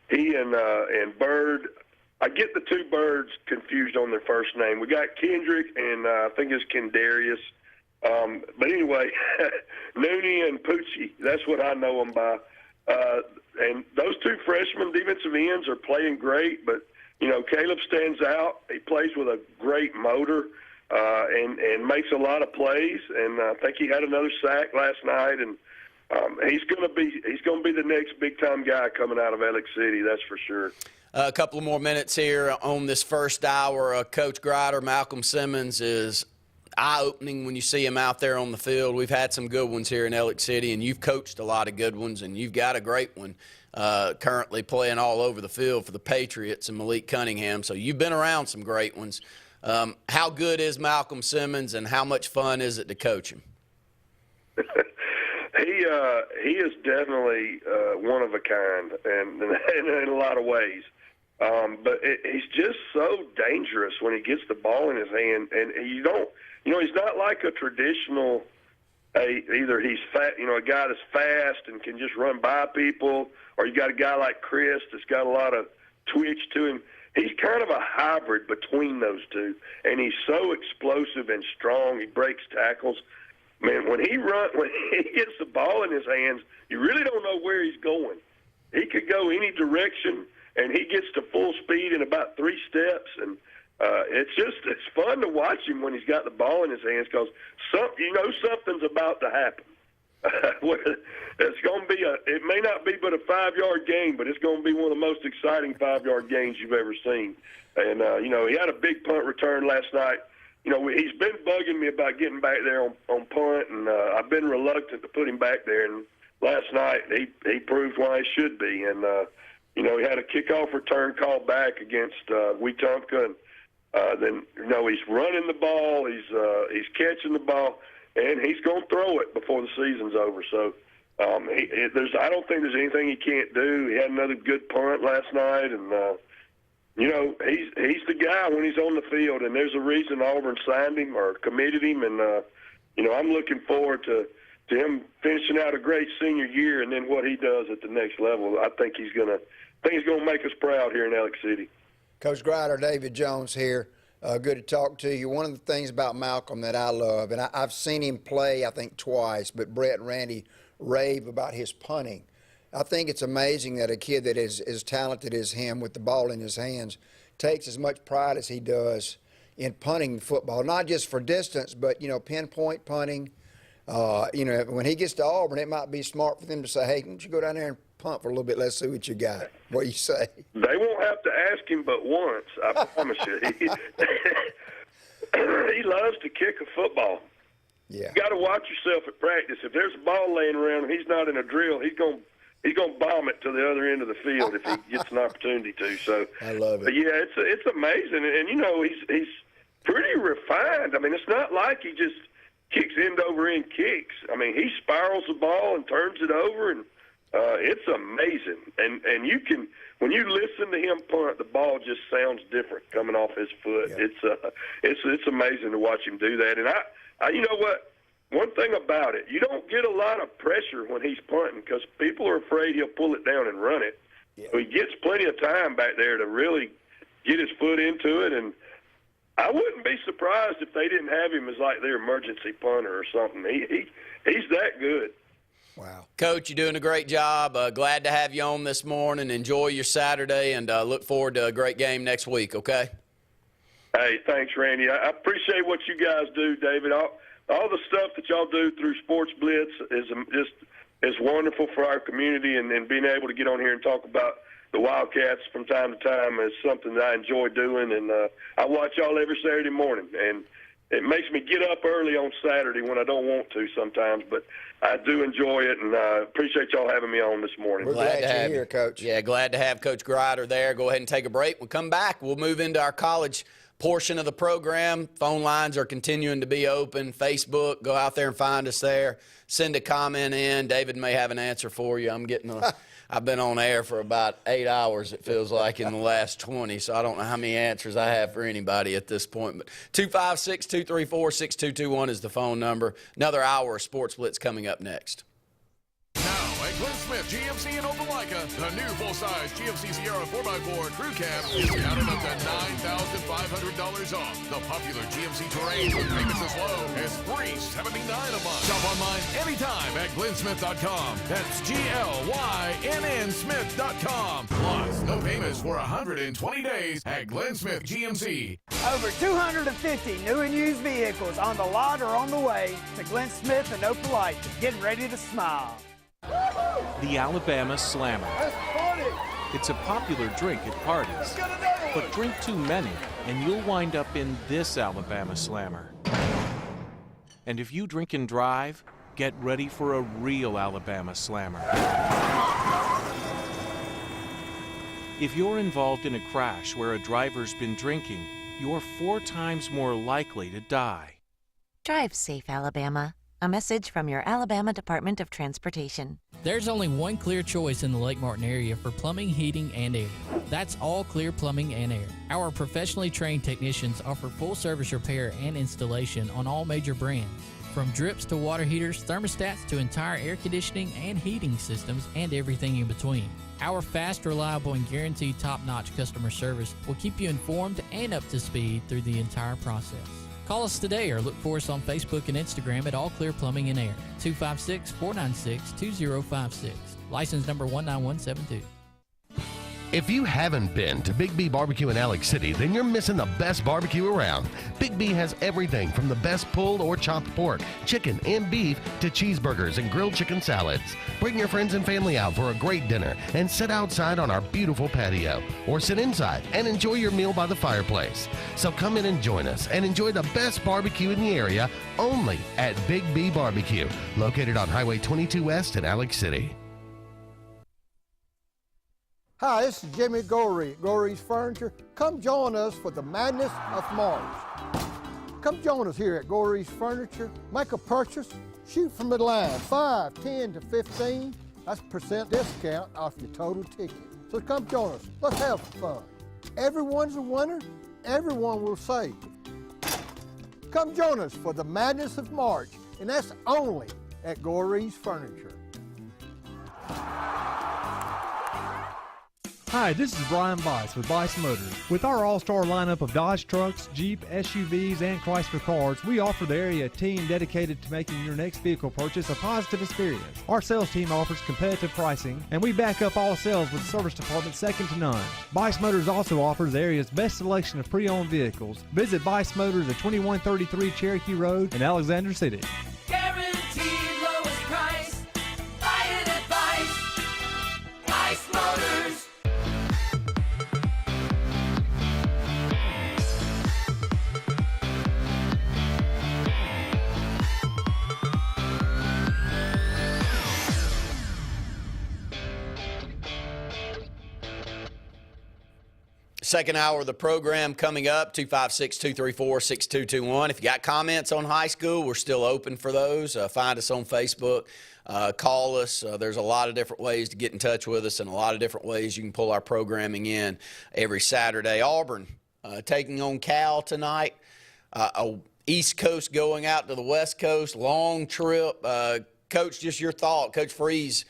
he and Bird, I get the two Birds confused on their first name. We got Kendrick and I think it's Kendarius. But anyway, Nooney and Poochie, that's what I know them by. And those two freshman defensive ends are playing great, but, you know, Caleb stands out. He plays with a great motor and makes a lot of plays. And I think he had another sack last night. And he's going to be the next big-time guy coming out of Alex City, that's for sure. A couple of more minutes here on this first hour. Coach Grider, Malcolm Simmons is eye-opening when you see him out there on the field. We've had some good ones here in Alex City, and you've coached a lot of good ones, and you've got a great one currently playing all over the field for the Patriots and Malik Cunningham. So you've been around some great ones. How good is Malcolm Simmons, and how much fun is it to coach him? He is definitely one of a kind, and in a lot of ways. But he's just so dangerous when he gets the ball in his hand, and he's not like a traditional. Either he's fat, a guy that's fast and can just run by people, or you got a guy like Chris that's got a lot of twitch to him. He's kind of a hybrid between those two, and he's so explosive and strong. He breaks tackles. Man, when he gets the ball in his hands, you really don't know where he's going. He could go any direction, and he gets to full speed in about 3 steps. And it's fun to watch him when he's got the ball in his hands, because something's about to happen. It's going to be it may not be but a 5-yard gain, but it's going to be one of the most exciting 5-yard gains you've ever seen. And he had a big punt return last night. He's been bugging me about getting back there on punt, and I've been reluctant to put him back there. And last night he proved why he should be. And he had a kickoff return call back against Wetumpka, and then he's running the ball, he's catching the ball, and he's going to throw it before the season's over. So I don't think there's anything he can't do. He had another good punt last night, and he's the guy when he's on the field, and there's a reason Auburn signed him or committed him, and I'm looking forward to him finishing out a great senior year, and then what he does at the next level. I think he's gonna make us proud here in Alex City. Coach Grider, David Jones here. Good to talk to you. One of the things about Malcolm that I love, and I've seen him play, I think, twice, but Brett and Randy rave about his punting. I think it's amazing that a kid that is as talented as him with the ball in his hands takes as much pride as he does in punting football, not just for distance, but, pinpoint punting. When he gets to Auburn, it might be smart for them to say, hey, why don't you go down there and punt for a little bit, let's see what you got. What do you say? They won't have to ask him but once, I promise you. He loves to kick a football. Yeah. You got to watch yourself at practice. If there's a ball laying around and he's not in a drill, he's going to bomb it to the other end of the field if he gets an opportunity to. So I love it. But yeah, it's amazing, and he's pretty refined. I mean, it's not like he just kicks end over end kicks. I mean, he spirals the ball and turns it over, and it's amazing. And you can, when you listen to him punt, the ball just sounds different coming off his foot. Yeah. It's amazing to watch him do that. And I you know what? One thing about it, you don't get a lot of pressure when he's punting because people are afraid he'll pull it down and run it. Yeah. So he gets plenty of time back there to really get his foot into it. And I wouldn't be surprised if they didn't have him as like their emergency punter or something. He's that good. Wow. Coach, you're doing a great job. Glad to have you on this morning. Enjoy your Saturday, and look forward to a great game next week, okay? Hey, thanks, Randy. I appreciate what you guys do, David. All the stuff that y'all do through Sports Blitz is wonderful for our community, and being able to get on here and talk about the Wildcats from time to time is something that I enjoy doing, and I watch y'all every Saturday morning, and it makes me get up early on Saturday when I don't want to sometimes, but I do enjoy it, and I appreciate y'all having me on this morning. We're glad to have you here, Coach. Yeah, glad to have Coach Grider there. Go ahead and take a break. We'll come back. We'll move into our college portion of the program. Phone lines are continuing to be open. Facebook, go out there and find us there. Send a comment in. David may have an answer for you. I've been on air for about 8 hours, it feels like, in the last 20, so I don't know how many answers I have for anybody at this point. But 256-234-6221 is the phone number. Another hour of Sports Blitz coming up next. Now at Glenn Smith GMC in Opelika, the new full-size GMC Sierra 4x4 Crew Cab is counted up to $9,500 off. The popular GMC Terrain with payments as low as $379 a month. Shop online anytime at glennsmith.com. That's GLYNN Smith.com. Plus, no payments for 120 days at Glenn Smith GMC. Over 250 new and used vehicles on the lot or on the way to Glenn Smith and Opelika. Getting ready to smile. The Alabama Slammer. It's a popular drink at parties, but drink too many and you'll wind up in this Alabama Slammer. And if you drink and drive, get ready for a real Alabama Slammer. If you're involved in a crash where a driver's been drinking, you're 4 times more likely to die. Drive safe, Alabama. A message from your Alabama Department of Transportation. There's only one clear choice in the Lake Martin area for plumbing, heating, and air. That's All Clear Plumbing and Air. Our professionally trained technicians offer full service repair and installation on all major brands. From drips to water heaters, thermostats to entire air conditioning and heating systems, and everything in between. Our fast, reliable, and guaranteed top-notch customer service will keep you informed and up to speed through the entire process. Call us today or look for us on Facebook and Instagram at All Clear Plumbing and Air, 256-496-2056. License number 19172. If you haven't been to Big B Barbecue in Alex City, then you're missing the best barbecue around. Big B has everything from the best pulled or chopped pork, chicken, and beef to cheeseburgers and grilled chicken salads. Bring your friends and family out for a great dinner and sit outside on our beautiful patio, or sit inside and enjoy your meal by the fireplace. So come in and join us and enjoy the best barbecue in the area only at Big B Barbecue, located on Highway 22 West in Alex City. Hi, this is Jimmy Gorey at Gorey's Furniture. Come join us for the madness of March. Come join us here at Gorey's Furniture. Make a purchase, shoot from the line, 5, 10 to 15. That's % discount off your total ticket. So come join us. Let's have some fun. Everyone's a winner. Everyone will save. Come join us for the madness of March and that's only at Gorey's Furniture. Hi, this is Brian Bice with Bice Motors. With our all-star lineup of Dodge trucks, Jeep, SUVs, and Chrysler cars, we offer the area team dedicated to making your next vehicle purchase a positive experience. Our sales team offers competitive pricing, and we back up all sales with a service department second to none. Bice Motors also offers the area's best selection of pre-owned vehicles. Visit Bice Motors at 2133 Cherokee Road in Alexander City. Guaranteed lowest price. Buy it at Bice Motors. Second hour of the program coming up, 256-234-6221. If you got comments on high school, we're still open for those. Find us on Facebook. Call us. There's a lot of different ways to get in touch with us and a lot of different ways you can pull our programming in every Saturday. Auburn taking on Cal tonight. East Coast going out to the West Coast. Long trip. Coach, just your thought. Coach Freeze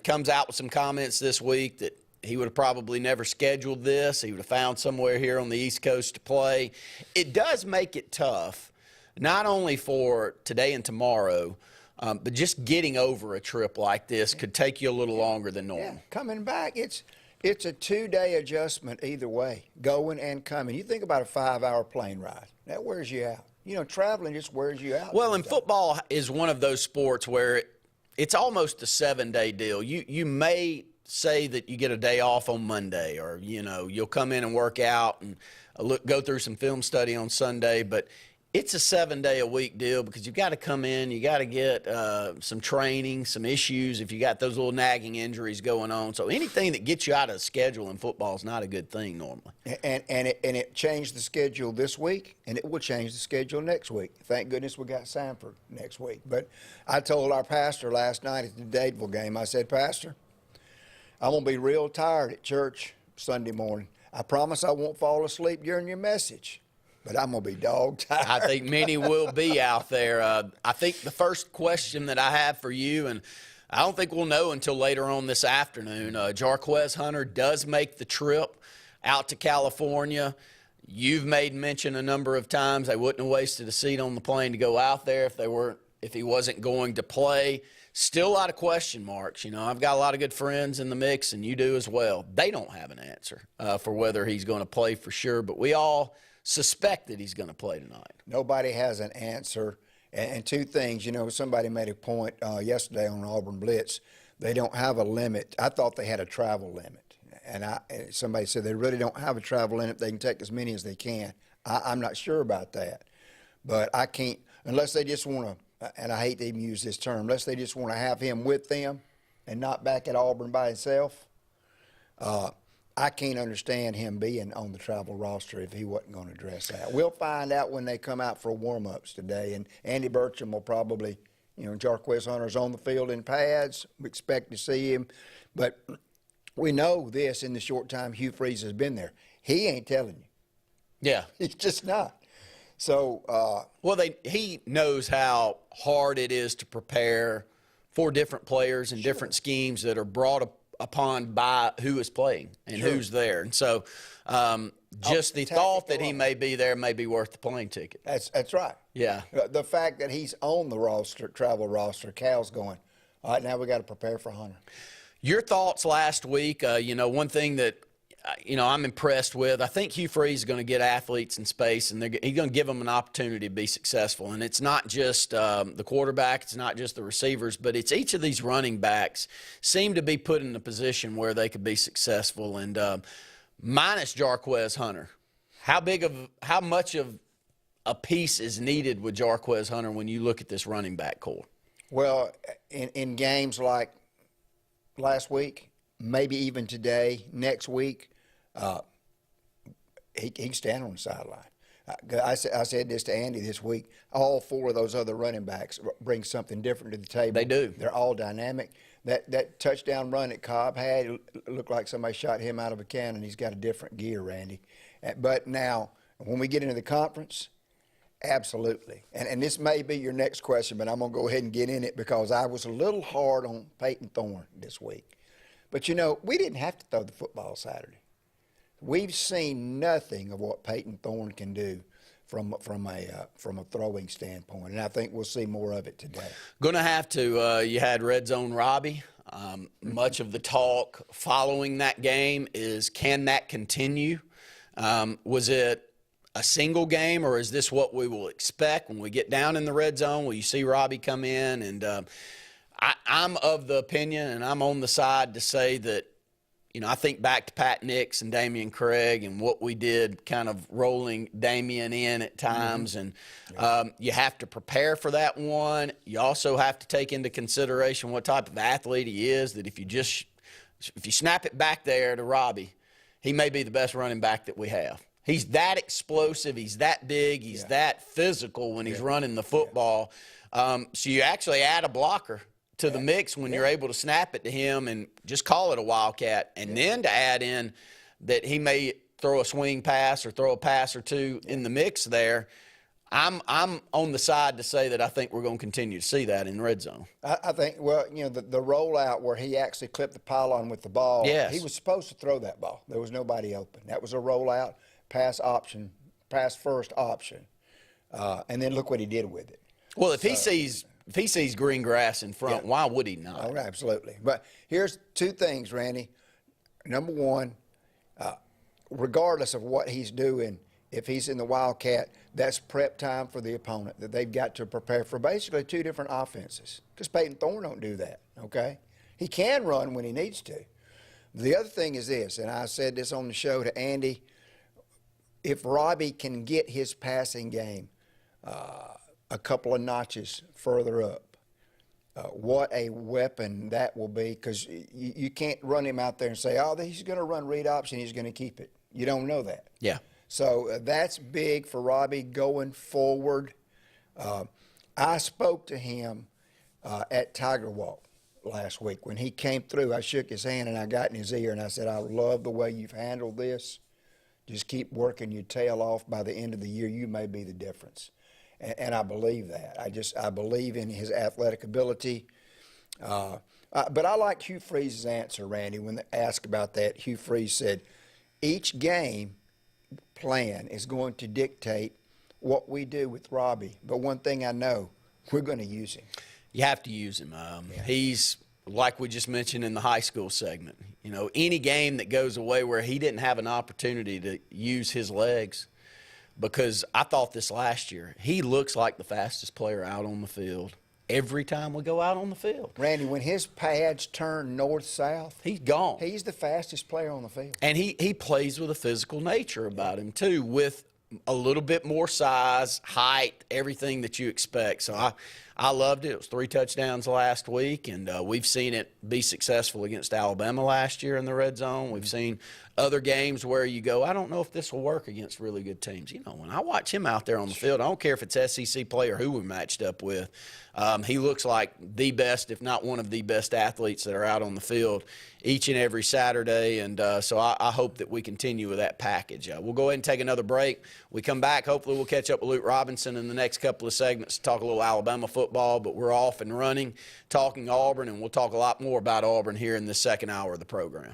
comes out with some comments this week that he would have probably never scheduled this. He would have found somewhere here on the East Coast to play. It does make it tough, not only for today and tomorrow, but just getting over a trip like this could take you a little longer than normal. Yeah, coming back, it's a 2-day adjustment either way, going and coming. You think about a 5-hour plane ride. That wears you out. You know, traveling just wears you out. Well, and football is one of those sports where it's almost a 7-day deal. You may say that you get a day off on Monday, or you'll come in and work out and go through some film study on Sunday, but it's a 7-day-a-week deal because you've got to come in, you got to get some training, some issues if you got those little nagging injuries going on. So anything that gets you out of the schedule in football is not a good thing normally. And it changed the schedule this week, and it will change the schedule next week. Thank goodness we got Sanford next week. But I told our pastor last night at the Dadeville game, I said, Pastor, I'm going to be real tired at church Sunday morning. I promise I won't fall asleep during your message, but I'm going to be dog tired. I think many will be out there. I think the first question that I have for you, and I don't think we'll know until later on this afternoon, Jarquez Hunter does make the trip out to California. You've made mention a number of times they wouldn't have wasted a seat on the plane to go out there if he wasn't going to play. Still a lot of question marks. I've got a lot of good friends in the mix, and you do as well. They don't have an answer for whether he's going to play for sure, but we all suspect that he's going to play tonight. Nobody has an answer. And two things, somebody made a point yesterday on Auburn Blitz. They don't have a limit. I thought they had a travel limit. And somebody said they really don't have a travel limit. They can take as many as they can. I'm not sure about that. But I can't, unless they just want to, and I hate to even use this term, unless they just want to have him with them and not back at Auburn by himself, I can't understand him being on the travel roster if he wasn't going to dress that. We'll find out when they come out for warm-ups today, and Andy Burcham will probably, Jarquez Hunter's on the field in pads. We expect to see him. But we know this in the short time Hugh Freeze has been there. He ain't telling you. Yeah. He's just not. So, he knows how hard it is to prepare for different players and different schemes that are brought upon by who is playing and who's there. And so, just the thought that he may be there may be worth the plane ticket. That's right. Yeah. The fact that he's on the roster, travel roster, Cal's going, all right, now we got to prepare for Hunter. Your thoughts last week, one thing that, I'm impressed with, I think Hugh Freeze is going to get athletes in space, and he's going to give them an opportunity to be successful. And it's not just the quarterback, it's not just the receivers, but it's each of these running backs seem to be put in a position where they could be successful. And minus Jarquez Hunter, how much of a piece is needed with Jarquez Hunter when you look at this running back core? Well, in games like last week, maybe even today, next week, he can stand on the sideline. I said this to Andy this week. All four of those other running backs bring something different to the table. They do. They're all dynamic. That touchdown run that Cobb had, it looked like somebody shot him out of a cannon. He's got a different gear, Randy. But now, when we get into the conference, Absolutely. And this may be your next question, but I'm going to go ahead and get in it because I was a little hard on Peyton Thorne this week. But, you know, we didn't have to throw the football Saturday. We've seen nothing of what Peyton Thorne can do from a throwing standpoint, and I think we'll see more of it today. Going to have to. You had Red Zone Robbie. Much of the talk following that game is, can that continue? Was it a single game, or is this what we will expect when we get down in the red zone? Will you see Robbie come in? And I'm of the opinion, and I'm on the side to say that, you know, I think back to Pat Nix and Damian Craig and what we did kind of rolling Damian in at times. And you have to prepare for that one. You also have to take into consideration what type of athlete he is, that if you snap it back there to Robbie, he may be the best running back that we have. He's that explosive. He's that big. He's that physical when he's running the football. So you actually add a blocker to the mix when you're able to snap it to him and just call it a wildcat, and then to add in that he may throw a swing pass or throw a pass or two in the mix there. I'm on the side to say that I think we're going to continue to see that in red zone. I think, well, you know, the rollout where he actually clipped the pylon with the ball, he was supposed to throw that ball. There was nobody open. That was a rollout, pass first option, and then look what he did with it. Well, if he sees green grass in front, why would he not? Oh, absolutely. But here's two things, Randy. Number one, regardless of what he's doing, if he's in the Wildcat, that's prep time for the opponent, that they've got to prepare for basically two different offenses, because Peyton Thorne don't do that, okay? He can run when he needs to. The other thing is this, and I said this on the show to Andy, if Robbie can get his passing game a couple of notches further up, what a weapon that will be, because you can't run him out there and say, oh, he's going to run read option, he's going to keep it. You don't know that. Yeah. So that's big for Robbie going forward. I spoke to him at Tiger Walk last week. When he came through, I shook his hand and I got in his ear and I said, I love the way you've handled this. Just keep working your tail off. By the end of the year, you may be the difference. And I believe that. I believe in his athletic ability. But I like Hugh Freeze's answer, Randy, when they asked about that. Hugh Freeze said, each game plan is going to dictate what we do with Robbie. But one thing I know, we're going to use him. You have to use him. He's, like we just mentioned in the high school segment, you know, any game that goes away where he didn't have an opportunity to use his legs, because I thought this last year, he looks like the fastest player out on the field every time we go out on the field. Randy, when his pads turn north-south, he's gone. He's the fastest player on the field. And he plays with a physical nature about him, too, with a little bit more size, height, everything that you expect. So I loved it. It was 3 touchdowns last week, and we've seen it be successful against Alabama last year in the red zone. We've seen other games where you go, I don't know if this will work against really good teams. You know, when I watch him out there on the field, I don't care if it's SEC play or who we're matched up with. He looks like the best, if not one of the best athletes that are out on the field each and every Saturday. And so I hope that we continue with that package. We'll go ahead and take another break. We come back. Hopefully we'll catch up with Luke Robinson in the next couple of segments to talk a little Alabama football. But we're off and running, talking Auburn, and we'll talk a lot more about Auburn here in the second hour of the program.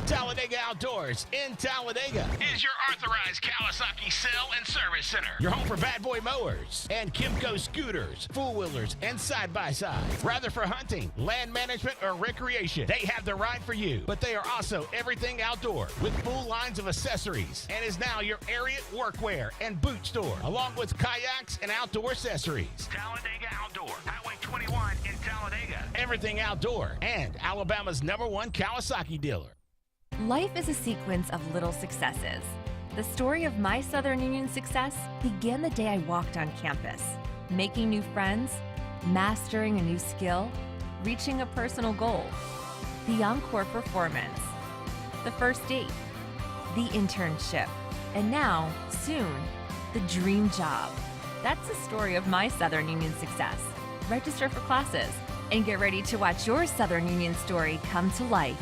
Talladega Outdoors in Talladega is your authorized Kawasaki sale and service center. Your home for Bad Boy mowers and Kimco scooters, four-wheelers, and side-by-sides. Rather for hunting, land management, or recreation, they have the ride for you. But they are also everything outdoor with full lines of accessories, and is now your Ariat workwear and boot store, along with kayaks and outdoor accessories. Talladega Outdoor, Highway 21 in Talladega. Everything outdoor, and Alabama's #1 Kawasaki dealer. Life is a sequence of little successes. The story of my Southern Union success began the day I walked on campus, making new friends, mastering a new skill, reaching a personal goal, the encore performance, the first date, the internship, and now, soon, the dream job. That's the story of my Southern Union success. Register for classes and get ready to watch your Southern Union story come to life.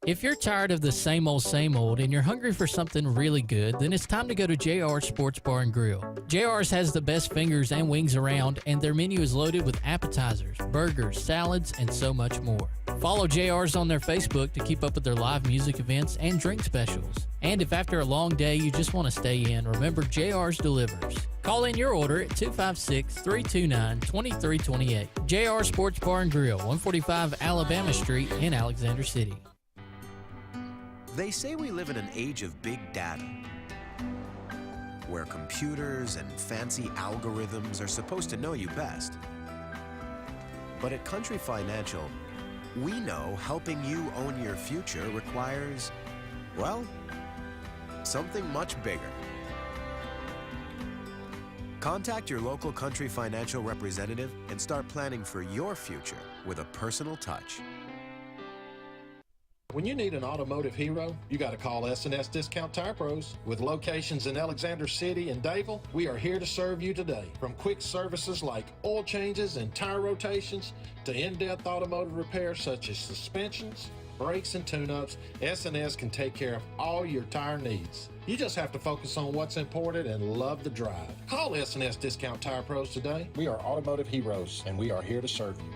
If you're tired of the same old and you're hungry for something really good, then it's time to go to JR's Sports Bar and Grill. JR's has the best fingers and wings around, and their menu is loaded with appetizers, burgers, salads, and so much more. Follow JR's on their Facebook to keep up with their live music events and drink specials. And if after a long day you just want to stay in, remember JR's delivers. Call in your order at 256-329-2328. JR Sports Bar and Grill, 145 Alabama Street in Alexander City. They say we live in an age of big data, where computers and fancy algorithms are supposed to know you best. But at Country Financial, we know helping you own your future requires, well, something much bigger. Contact your local Country Financial representative and start planning for your future with a personal touch. When you need an automotive hero, you got to call S&S Discount Tire Pros. With locations in Alexander City and Dayville, we are here to serve you today. From quick services like oil changes and tire rotations to in-depth automotive repairs such as suspensions, brakes, and tune-ups, S&S can take care of all your tire needs. You just have to focus on what's important and love the drive. Call S&S Discount Tire Pros today. We are automotive heroes, and we are here to serve you.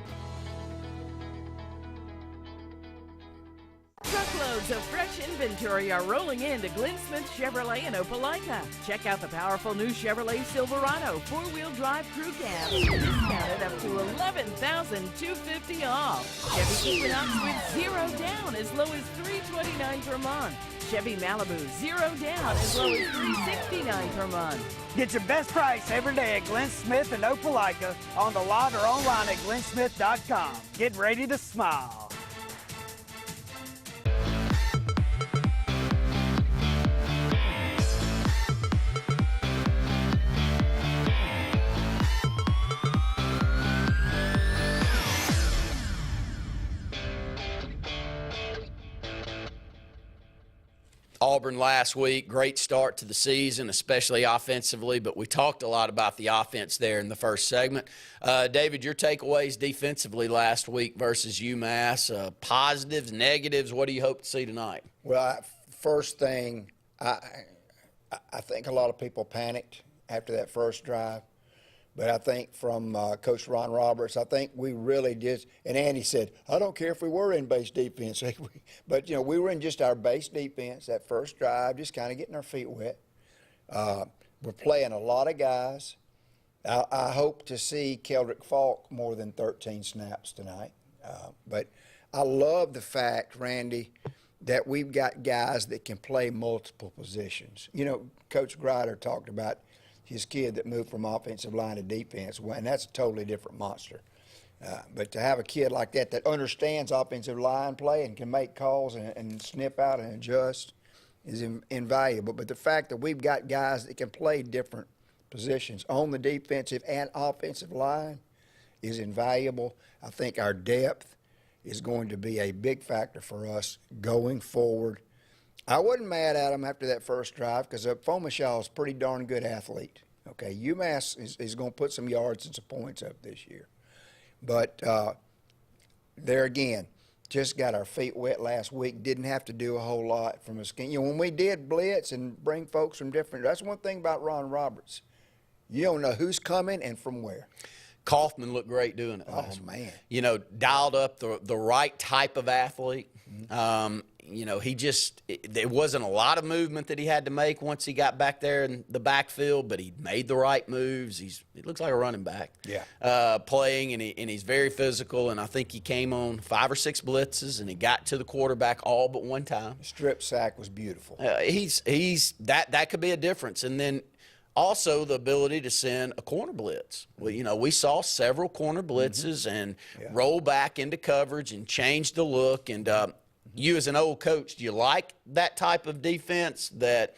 Truckloads of fresh inventory are rolling into Glenn Smith Chevrolet in Opelika. Check out the powerful new Chevrolet Silverado four-wheel drive crew cab, discounted up to $11,250 off. Chevy Equinox with 0 down as low as $329 per month. Chevy Malibu 0 down as low as $369 per month. Get your best price every day at Glenn Smith in Opelika, on the lot or online at glennsmith.com. Get ready to smile. Auburn last week, great start to the season, especially offensively, but we talked a lot about the offense there in the first segment. David, your takeaways defensively last week versus UMass, positives, negatives, what do you hope to see tonight? Well, first thing, I think a lot of people panicked after that first drive. But I think from Coach Ron Roberts, I think we really did. And Andy said, I don't care if we were in base defense. But, you know, we were in just our base defense that first drive, just kind of getting our feet wet. We're playing a lot of guys. I hope to see Keldrick Falk more than 13 snaps tonight. But I love the fact, Randy, that we've got guys that can play multiple positions. You know, Coach Grider talked about his kid that moved from offensive line to defense, and that's a totally different monster. But to have a kid like that that understands offensive line play and can make calls and snip out and adjust is invaluable. But the fact that we've got guys that can play different positions on the defensive and offensive line is invaluable. I think our depth is going to be a big factor for us going forward. I wasn't mad at him after that first drive because Fomashaw is a pretty darn good athlete. Okay, UMass is going to put some yards and some points up this year. But there again, just got our feet wet last week, didn't have to do a whole lot from a scheme. You know, when we did blitz and bring folks from different – that's one thing about Ron Roberts. You don't know who's coming and from where. Kaufman looked great doing it. Oh, man. You know, dialed up the right type of athlete. You know, there wasn't a lot of movement that he had to make once he got back there in the backfield, but he made the right moves. He looks like a running back. Yeah. Playing, and he's very physical, and I think he came on 5 or 6 blitzes, and he got to the quarterback all but one time. The strip sack was beautiful. That could be a difference. And then also the ability to send a corner blitz. Well, you know, we saw several corner blitzes and roll back into coverage and change the look. And you as an old coach, do you like that type of defense that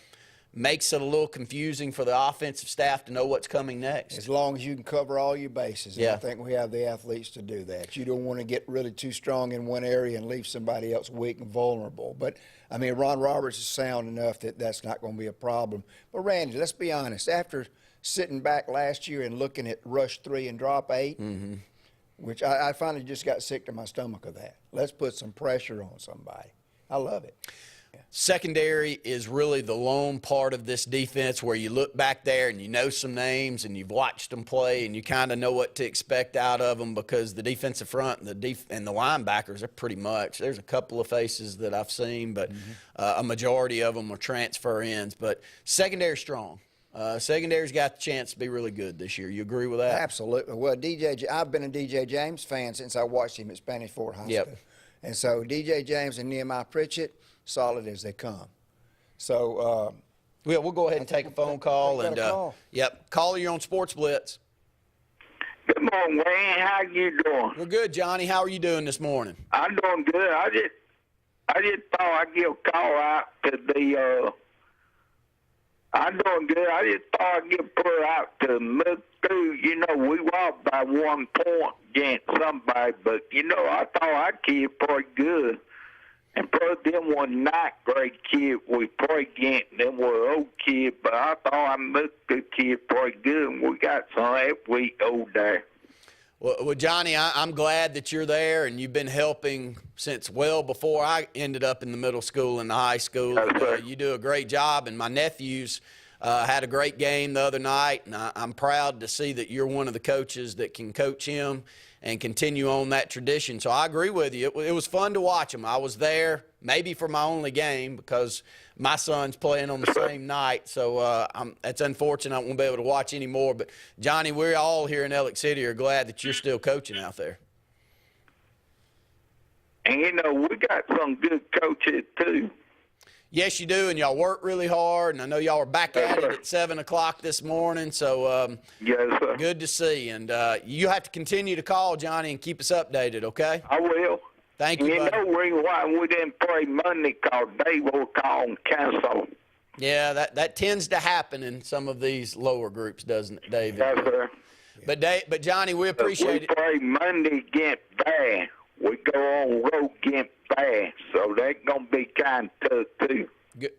makes it a little confusing for the offensive staff to know what's coming next? As long as you can cover all your bases. And I think we have the athletes to do that. You don't want to get really too strong in one area and leave somebody else weak and vulnerable. But, I mean, Ron Roberts is sound enough that that's not going to be a problem. But, Randy, let's be honest. After sitting back last year and looking at rush 3 and drop 8, which I finally just got sick to my stomach of that. Let's put some pressure on somebody. I love it. Secondary is really the lone part of this defense where you look back there and you know some names and you've watched them play and you kind of know what to expect out of them, because the defensive front and the linebackers are pretty much. There's a couple of faces that I've seen, but a majority of them are transfer ends. But secondary strong. Secondary's got the chance to be really good this year. You agree with that? Absolutely. Well, I've been a DJ James fan since I watched him at Spanish Fort High School. And so DJ James and Nehemiah Pritchett, solid as they come. So we'll go ahead and take a phone call. Caller, you're on Sports Blitz. Good morning, Wayne. How you doing? We're good, Johnny. How are you doing this morning? I'm doing good. I just thought I'd give a call out to the I'm doing good. I just thought I'd give a prayer out to Middle School. You know, we lost by 1 point against somebody, but, you know, I thought our kid pretty good. And probably them was not great kid we played against. Them were old kid, but I thought our Middle School kid pretty good, and we got some that week old there. Well, Johnny, I'm glad that you're there, and you've been helping since well before I ended up in the middle school and the high school. You do a great job, and my nephews had a great game the other night, and I'm proud to see that you're one of the coaches that can coach him and continue on that tradition. So I agree with you. It was fun to watch them. I was there maybe for my only game because my son's playing on the same night. So it's unfortunate I won't be able to watch anymore. But, Johnny, we're all here in Ellick City are glad that you're still coaching out there. And, you know, we got some good coaches, too. Yes, you do, and y'all work really hard, and I know y'all are back at it at 7 o'clock this morning, so yes, sir. Good to see. And you have to continue to call, Johnny, and keep us updated, okay? I will. Thank you, buddy. You know reason why we didn't play Monday because they will call and cancel. Yeah, that tends to happen in some of these lower groups, doesn't it, David? Yes, sir. But Johnny, we appreciate it. We play Monday against Bass. We go on road against Bass, so that's going to be kind of tough, too.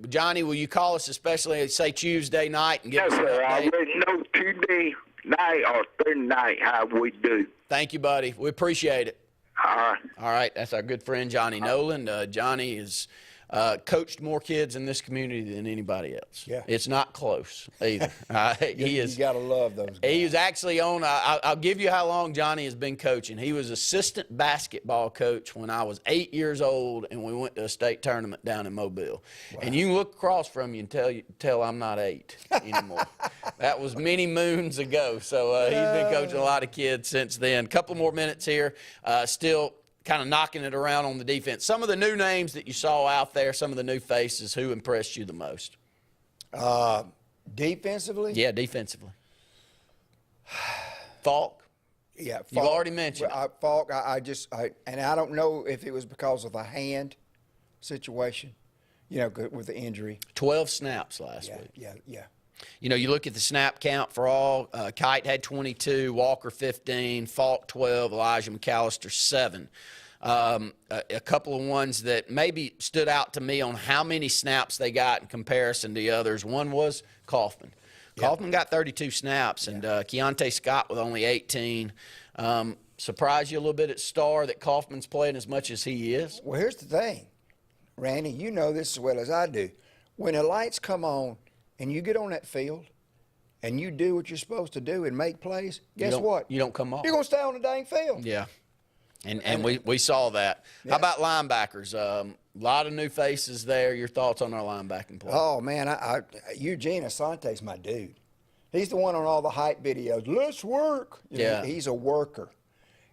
Johnny, will you call us especially, say, Tuesday night and give us an update? Yes, sir. I already know Tuesday night or Thursday night how we do. Thank you, buddy. We appreciate it. All right. All right. That's our good friend, Johnny Nolan. Johnny is coached more kids in this community than anybody else. Yeah. It's not close either. You got to love those guys. He was actually on, I'll give you how long Johnny has been coaching. He was assistant basketball coach when I was 8 years old, and we went to a state tournament down in Mobile. Wow. And you can look across from you and tell I'm not 8 anymore. That was many moons ago. So he's been coaching a lot of kids since then. Couple more minutes here. Still kind of knocking it around on the defense. Some of the new names that you saw out there, some of the new faces, who impressed you the most? Defensively? Yeah, defensively. Falk? Yeah, Falk. You've already mentioned Falk, and I don't know if it was because of the hand situation, you know, with the injury. 12 snaps last week. Yeah. You know, you look at the snap count for all. Kite had 22, Walker 15, Falk 12, Elijah McAllister 7. A couple of ones that maybe stood out to me on how many snaps they got in comparison to the others. One was Kaufman. Yep. Kaufman got 32 snaps, and Keontae Scott with only 18. Surprised you a little bit at Star that Kaufman's playing as much as he is? Well, here's the thing, Randy. You know this as well as I do. When the lights come on, and you get on that field and you do what you're supposed to do and make plays, guess what? You don't come off. You're going to stay on the dang field. Yeah. And we saw that. Yeah. How about linebackers? A lot of new faces there. Your thoughts on our linebacking play? Oh, man, Eugene Asante's my dude. He's the one on all the hype videos. Let's work. He's a worker.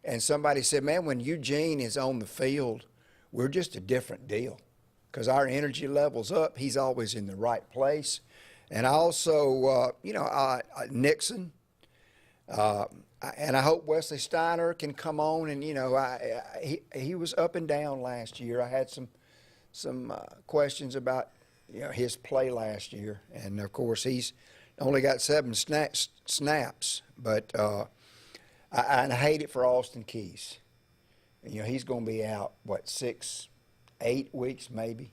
And somebody said, man, when Eugene is on the field, we're just a different deal because our energy level's up. He's always in the right place. And I also, Nixon, and I hope Wesley Steiner can come on. And, you know, he was up and down last year. I had some questions about, you know, his play last year. And, of course, he's only got 7 snaps. But I hate it for Austin Keys. You know, he's going to be out, 6, 8 weeks maybe.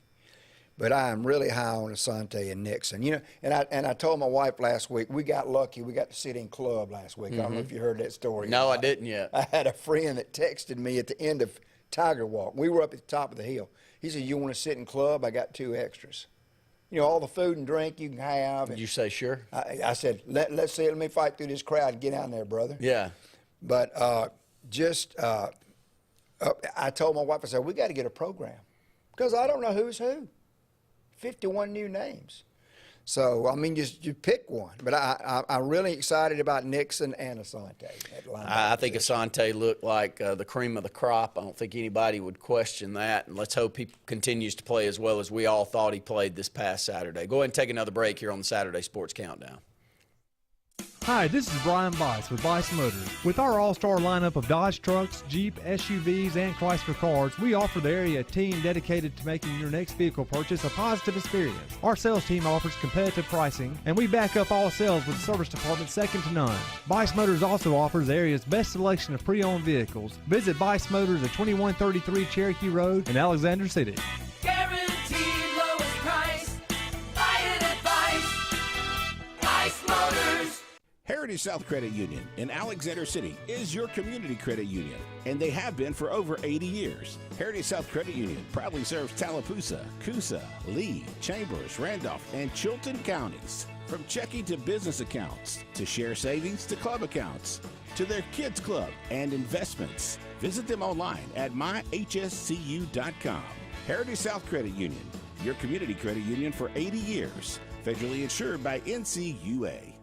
But I am really high on Asante and Nixon. You know, and I told my wife last week, we got lucky. We got to sit in club last week. I don't know if you heard that story. No, I didn't yet. I had a friend that texted me at the end of Tiger Walk. We were up at the top of the hill. He said, "You want to sit in club? I got 2 extras. You know, all the food and drink you can have." Did you say sure? I said, let's see it. Let me fight through this crowd and get down there, brother. Yeah. But I told my wife, I said, we got to get a program because I don't know who's who. 51 new names. So, I mean, just you pick one. But I'm really excited about Nixon and Asante. I think Asante looked like the cream of the crop. I don't think anybody would question that. And let's hope he continues to play as well as we all thought he played this past Saturday. Go ahead and take another break here on the Saturday Sports Countdown. Hi, this is Brian Bice with Bice Motors. With our all-star lineup of Dodge trucks, Jeep, SUVs, and Chrysler cars, we offer the area a team dedicated to making your next vehicle purchase a positive experience. Our sales team offers competitive pricing, and we back up all sales with a service department second to none. Bice Motors also offers the area's best selection of pre-owned vehicles. Visit Bice Motors at 2133 Cherokee Road in Alexander City. Guaranteed lowest price. Buy it at Bice Motors. Heritage South Credit Union in Alexander City is your community credit union, and they have been for over 80 years. Heritage South Credit Union proudly serves Tallapoosa, Coosa, Lee, Chambers, Randolph, and Chilton counties. From checking to business accounts, to share savings to club accounts, to their kids club and investments. Visit them online at myhscu.com. Heritage South Credit Union, your community credit union for 80 years. Federally insured by NCUA.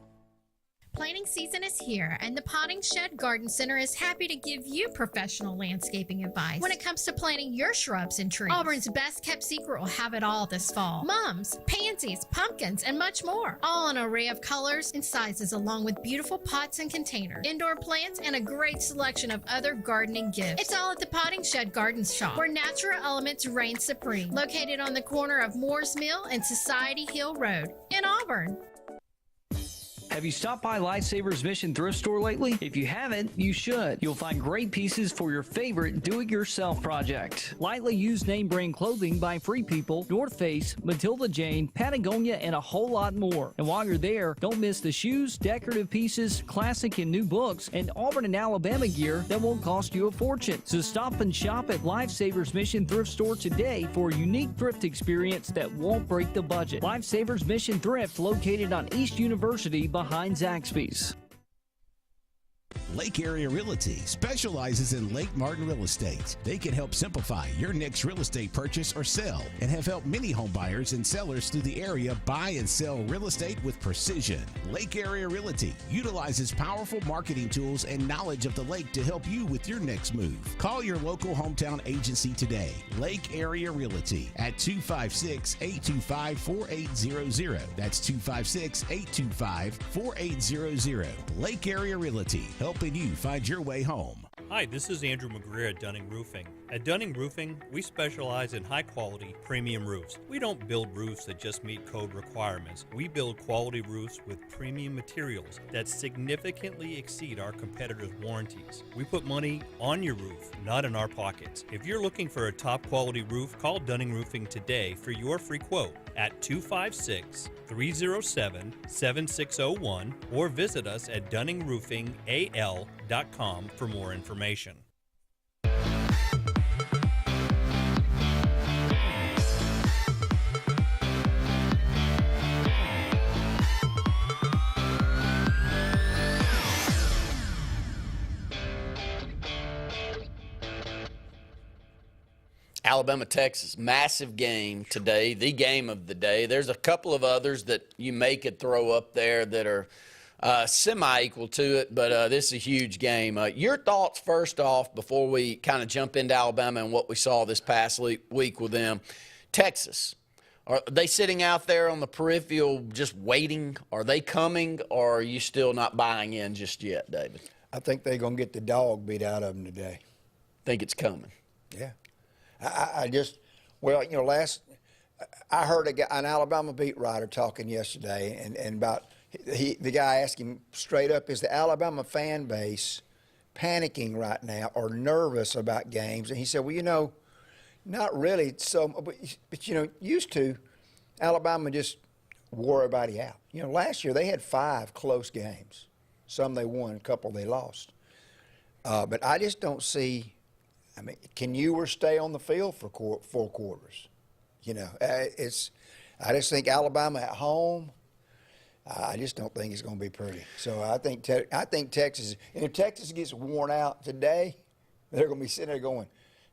Planting season is here, and the Potting Shed Garden Center is happy to give you professional landscaping advice when it comes to planting your shrubs and trees. Auburn's best kept secret will have it all this fall. Mums, pansies, pumpkins, and much more. All in an array of colors and sizes, along with beautiful pots and containers, indoor plants, and a great selection of other gardening gifts. It's all at the Potting Shed Garden Shop, where natural elements reign supreme. Located on the corner of Moore's Mill and Society Hill Road in Auburn. Have you stopped by Lifesavers Mission Thrift Store lately? If you haven't, you should. You'll find great pieces for your favorite do-it-yourself project. Lightly used name brand clothing by Free People, North Face, Matilda Jane, Patagonia, and a whole lot more. And while you're there, don't miss the shoes, decorative pieces, classic and new books, and Auburn and Alabama gear that won't cost you a fortune. So stop and shop at Lifesavers Mission Thrift Store today for a unique thrift experience that won't break the budget. Lifesavers Mission Thrift, located on East University behind Zaxby's. Lake Area Realty specializes in Lake Martin real estate. They can help simplify your next real estate purchase or sell and have helped many home buyers and sellers through the area buy and sell real estate with precision. Lake Area Realty utilizes powerful marketing tools and knowledge of the lake to help you with your next move. Call your local hometown agency today, Lake Area Realty, at 256-825-4800. That's 256-825-4800. Lake Area Realty, helping you find your way home. Hi, this is Andrew McGreer at Dunning Roofing. At Dunning Roofing, we specialize in high-quality, premium roofs. We don't build roofs that just meet code requirements. We build quality roofs with premium materials that significantly exceed our competitors' warranties. We put money on your roof, not in our pockets. If you're looking for a top-quality roof, call Dunning Roofing today for your free quote at 256-307-7601 or visit us at DunningRoofingAL.com for more information. Alabama, Texas, massive game today, the game of the day. There's a couple of others that you may could throw up there that are semi-equal to it, but this is a huge game. Your thoughts first off before we kind of jump into Alabama and what we saw this past week with them. Texas, are they sitting out there on the peripheral just waiting? Are they coming, or are you still not buying in just yet, David? I think they're going to get the dog beat out of them today. Think it's coming? Yeah. I heard an Alabama beat writer talking yesterday and about the guy asked him straight up, is the Alabama fan base panicking right now or nervous about games? And he said, well, not really. But used to, Alabama just wore everybody out. Last year they had 5 close games. Some they won, a couple they lost. But I just don't see I mean, can Ewers stay on the field for 4 quarters? I just think Alabama at home, I just don't think it's going to be pretty. So I think Texas, and if Texas gets worn out today, they're going to be sitting there going,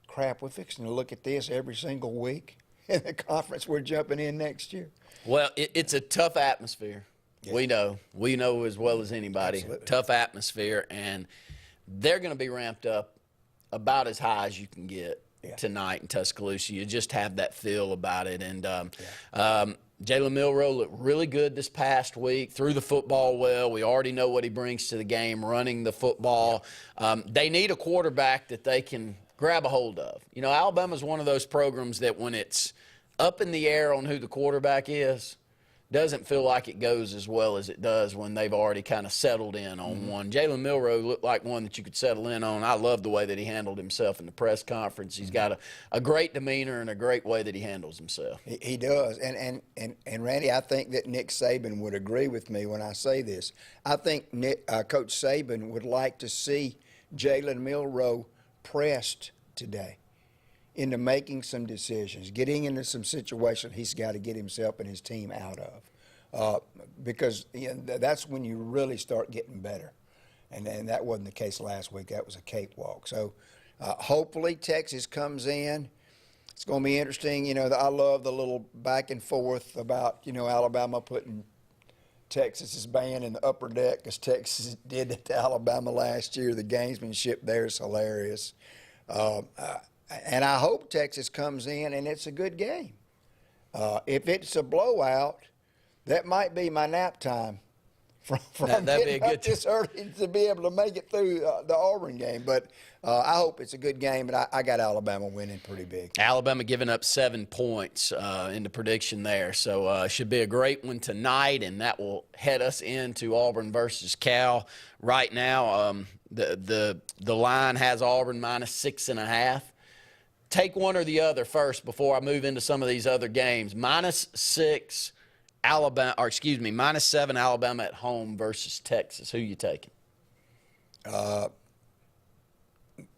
crap, we're fixing to look at this every single week in the conference we're jumping in next year. Well, it's a tough atmosphere. Yeah. We know as well as anybody. Absolutely. Tough atmosphere, and they're going to be ramped up about as high as you can get tonight in Tuscaloosa. You just have that feel about it. And Jalen Milroe looked really good this past week, threw the football well. We already know what he brings to the game, running the football. They need a quarterback that they can grab a hold of. Alabama's one of those programs that when it's up in the air on who the quarterback is, doesn't feel like it goes as well as it does when they've already kind of settled in on one. Jalen Milroe looked like one that you could settle in on. I love the way that he handled himself in the press conference. He's got a great demeanor and a great way that he handles himself. He does. And Randy, I think that Nick Saban would agree with me when I say this. I think Coach Saban would like to see Jalen Milroe pressed today into making some decisions, getting into some situations he's got to get himself and his team out of. Because that's when you really start getting better. And that wasn't the case last week. That was a cakewalk. So hopefully Texas comes in. It's going to be interesting. I love the little back and forth about, Alabama putting Texas's band in the upper deck because Texas did it to Alabama last year. The gamesmanship there is hilarious. And I hope Texas comes in and it's a good game. If it's a blowout, that might be my nap time from getting up this early to be able to make it through the Auburn game. But I hope it's a good game, and I got Alabama winning pretty big. Alabama giving up 7 points in the prediction there. So should be a great one tonight, and that will head us into Auburn versus Cal. Right now, the line has Auburn -6.5. Take one or the other first before I move into some of these other games. -6 Alabama, or excuse me, -7 Alabama at home versus Texas. Who you taking?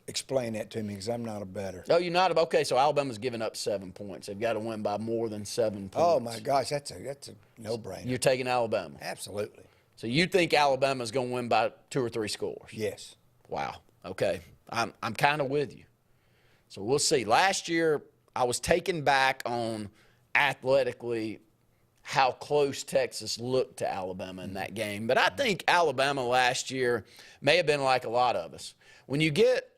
Explain that to me because I'm not a bettor. Oh, you're not? Okay, so Alabama's giving up 7 points. They've got to win by more than 7 points. Oh, my gosh, that's a no-brainer. You're taking Alabama? Absolutely. So you think Alabama's going to win by 2 or 3 scores? Yes. Wow. Okay. I'm kind of with you. So we'll see. Last year, I was taken back on athletically how close Texas looked to Alabama in that game. But I think Alabama last year may have been like a lot of us. When you get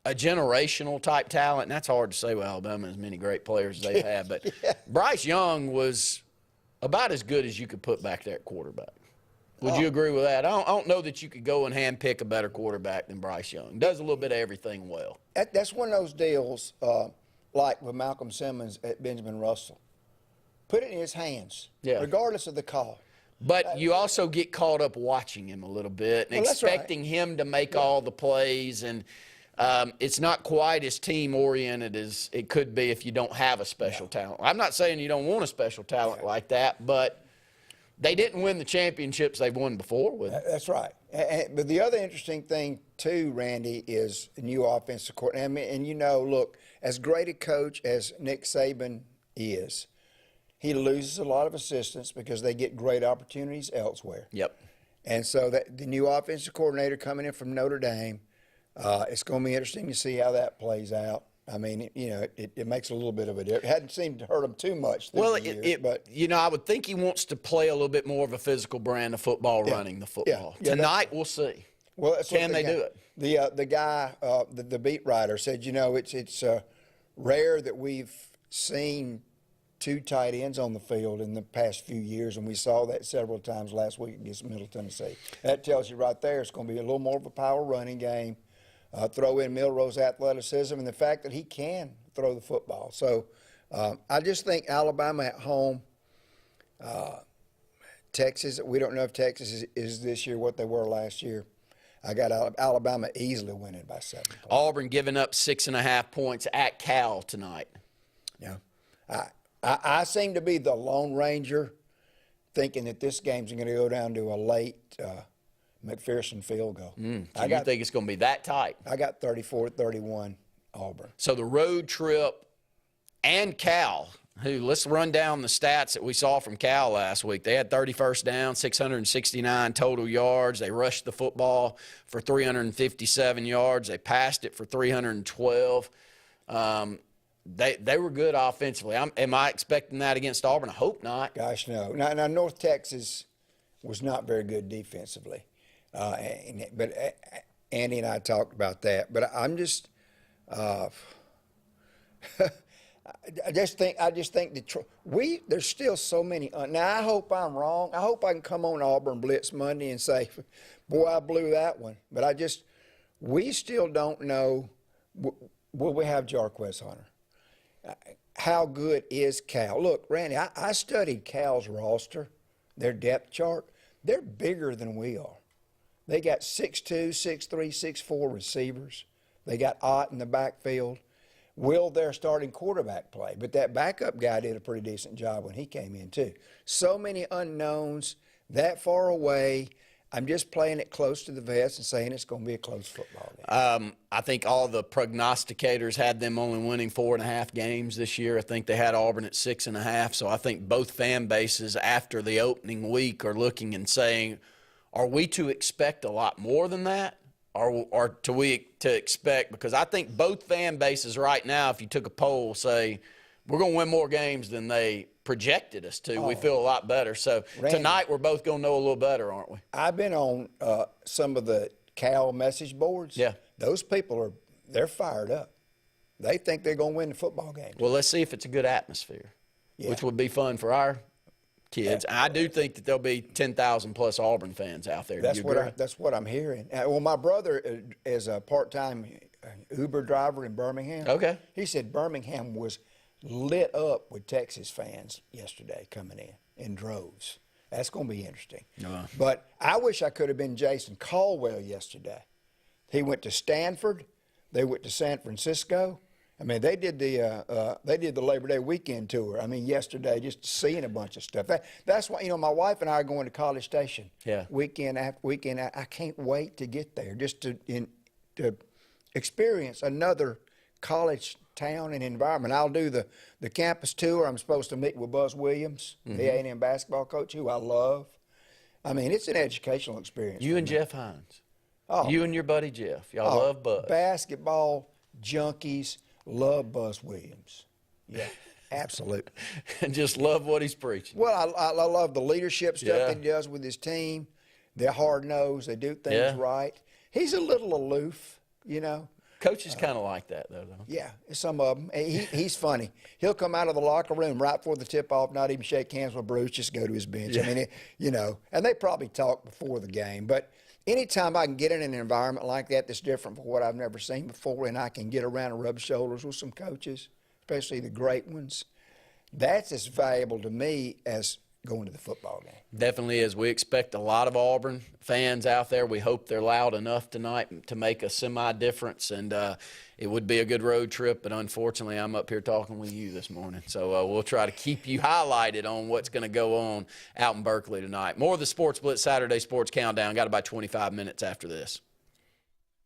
a generational type talent, and that's hard to say with Alabama, as many great players as they've had, but Bryce Young was about as good as you could put back there at quarterback. Would you agree with that? I don't know that you could go and handpick a better quarterback than Bryce Young. Does a little bit of everything well. That's one of those deals like with Malcolm Simmons at Benjamin Russell. Put it in his hands, regardless of the call. But you also get caught up watching him a little bit and expecting him to make all the plays. And it's not quite as team-oriented as it could be if you don't have a special talent. I'm not saying you don't want a special talent like that, but they didn't win the championships they've won before with. That's right. But the other interesting thing, too, Randy, is a new offensive coordinator. And look, as great a coach as Nick Saban is, he loses a lot of assistants because they get great opportunities elsewhere. Yep. And so the new offensive coordinator coming in from Notre Dame, it's going to be interesting to see how that plays out. I mean, it makes a little bit of a difference. It hadn't seemed to hurt him too much through the years, but I would think he wants to play a little bit more of a physical brand of football, running the football. Yeah, tonight, we'll see. Well, can they do it? The guy, the beat writer, said, it's rare that we've seen 2 tight ends on the field in the past few years, and we saw that several times last week against Middle Tennessee. That tells you right there it's going to be a little more of a power running game. Throw in Milroe's athleticism and the fact that he can throw the football. So I just think Alabama at home, Texas, we don't know if Texas is this year what they were last year. I got Alabama easily winning by 7 points. Auburn giving up 6.5 points at Cal tonight. Yeah. I seem to be the Lone Ranger thinking that this game's going to go down to a late McPherson field goal. So you think it's going to be that tight? I got 34-31 Auburn. So the road trip and Cal, let's run down the stats that we saw from Cal last week. They had 30 first down, 669 total yards. They rushed the football for 357 yards. They passed it for 312. They were good offensively. Am I expecting that against Auburn? I hope not. Gosh, no. Now North Texas was not very good defensively. But Andy and I talked about that. But I'm just I just think there's still so many. Now I hope I'm wrong. I hope I can come on Auburn Blitz Monday and say, boy, I blew that one. But we still don't know. Will we have Jarquez Hunter? How good is Cal? Look, Randy, I studied Cal's roster, their depth chart. They're bigger than we are. They got 6'2", 6'3", 6'4 receivers. They got Ott in the backfield. Will their starting quarterback play? But that backup guy did a pretty decent job when he came in, too. So many unknowns, that far away. I'm just playing it close to the vest and saying it's going to be a close football game. I think all the prognosticators had them only winning 4.5 games this year. I think they had Auburn at 6.5. So I think both fan bases after the opening week are looking and saying, are we to expect a lot more than that? Or to expect, because I think both fan bases right now, if you took a poll, say we're going to win more games than they projected us to. We feel a lot better. So Randy, tonight we're both going to know a little better, aren't we? I've been on some of the Cal message boards. Yeah. Those people they're fired up. They think they're going to win the football game. Well, let's see if it's a good atmosphere, which would be fun for our kids. I do think that there'll be 10,000 plus Auburn fans out there. That's what I'm hearing. Well, my brother is a part-time Uber driver in Birmingham. Okay. He said Birmingham was lit up with Texas fans yesterday coming in droves. That's going to be interesting. But I wish I could have been Jason Caldwell yesterday. He went to Stanford. They went to San Francisco. I mean, they did the Labor Day weekend tour. I mean, yesterday, just seeing a bunch of stuff. That's why, my wife and I are going to College Station. Yeah. Weekend after weekend. I can't wait to get there just to experience another college town and environment. I'll do the campus tour. I'm supposed to meet with Buzz Williams, the A&M basketball coach, who I love. I mean, it's an educational experience. You and Jeff Hines. Oh. You and your buddy Jeff. Y'all love Buzz. Basketball junkies love Buzz Williams. Yeah, absolutely. And just love what he's preaching. Well, I love the leadership stuff that he does with his team. They're hard-nosed. They do things right. He's a little aloof, Coaches kind of like that, though. Yeah, some of them. He's funny. He'll come out of the locker room right before the tip-off, not even shake hands with Bruce, just go to his bench. Yeah. I mean, and they probably talk before the game. But anytime I can get in an environment like that that's different from what I've never seen before, and I can get around and rub shoulders with some coaches, especially the great ones, that's as valuable to me as going to the football game. Definitely is. We expect a lot of Auburn fans out there. We hope they're loud enough tonight to make a semi-difference, and it would be a good road trip, but unfortunately I'm up here talking with you this morning. So we'll try to keep you highlighted on what's going to go on out in Berkeley tonight. More of the Sports Blitz Saturday Sports Countdown. Got about 25 minutes after this.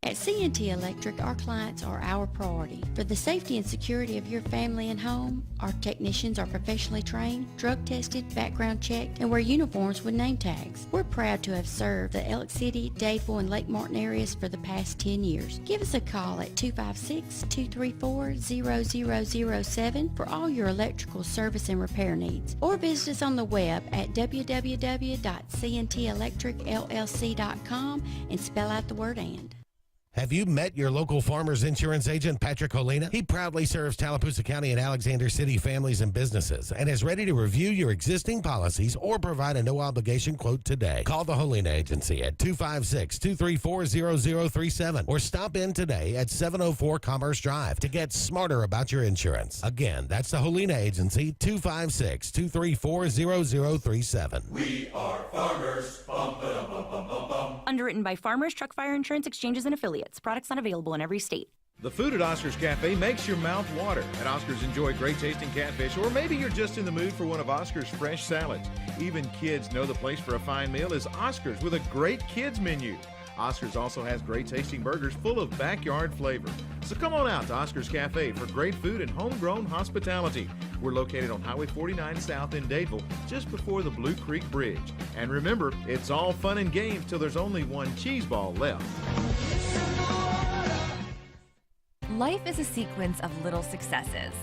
At C&T Electric, our clients are our priority. For the safety and security of your family and home, our technicians are professionally trained, drug tested, background checked, and wear uniforms with name tags. We're proud to have served the Elk City, Dadeville, and Lake Martin areas for the past 10 years. Give us a call at 256-234-0007 for all your electrical service and repair needs, or visit us on the web at www.cntelectricllc.com and spell out the word "and." Have you met your local Farmers Insurance agent, Patrick Holina? He proudly serves Tallapoosa County and Alexander City families and businesses and is ready to review your existing policies or provide a no-obligation quote today. Call the Holina Agency at 256-234-0037 or stop in today at 704 Commerce Drive to get smarter about your insurance. Again, that's the Holina Agency, 256-234-0037. We are farmers. Bum, ba, dum, bum, bum, bum, bum. Underwritten by Farmers Truck Fire Insurance Exchanges and Affiliates. Products not available in every state. The food at Oscar's Cafe makes your mouth water. At Oscar's, enjoy great tasting catfish, or maybe you're just in the mood for one of Oscar's fresh salads. Even kids know the place for a fine meal is Oscar's with a great kids menu. Oscar's also has great tasting burgers full of backyard flavor. So come on out to Oscar's Cafe for great food and homegrown hospitality. We're located on Highway 49 South in Dadeville, just before the Blue Creek Bridge. And remember, it's all fun and games till there's only one cheese ball left. Life is a sequence of little successes.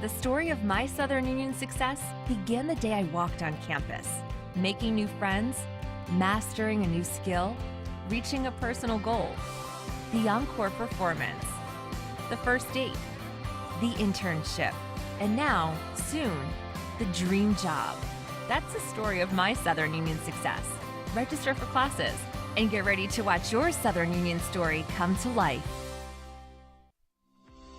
The story of my Southern Union success began the day I walked on campus, making new friends, mastering a new skill, reaching a personal goal, the encore performance, the first date, the internship, and now, soon, the dream job. That's the story of my Southern Union success. Register for classes and get ready to watch your Southern Union story come to life.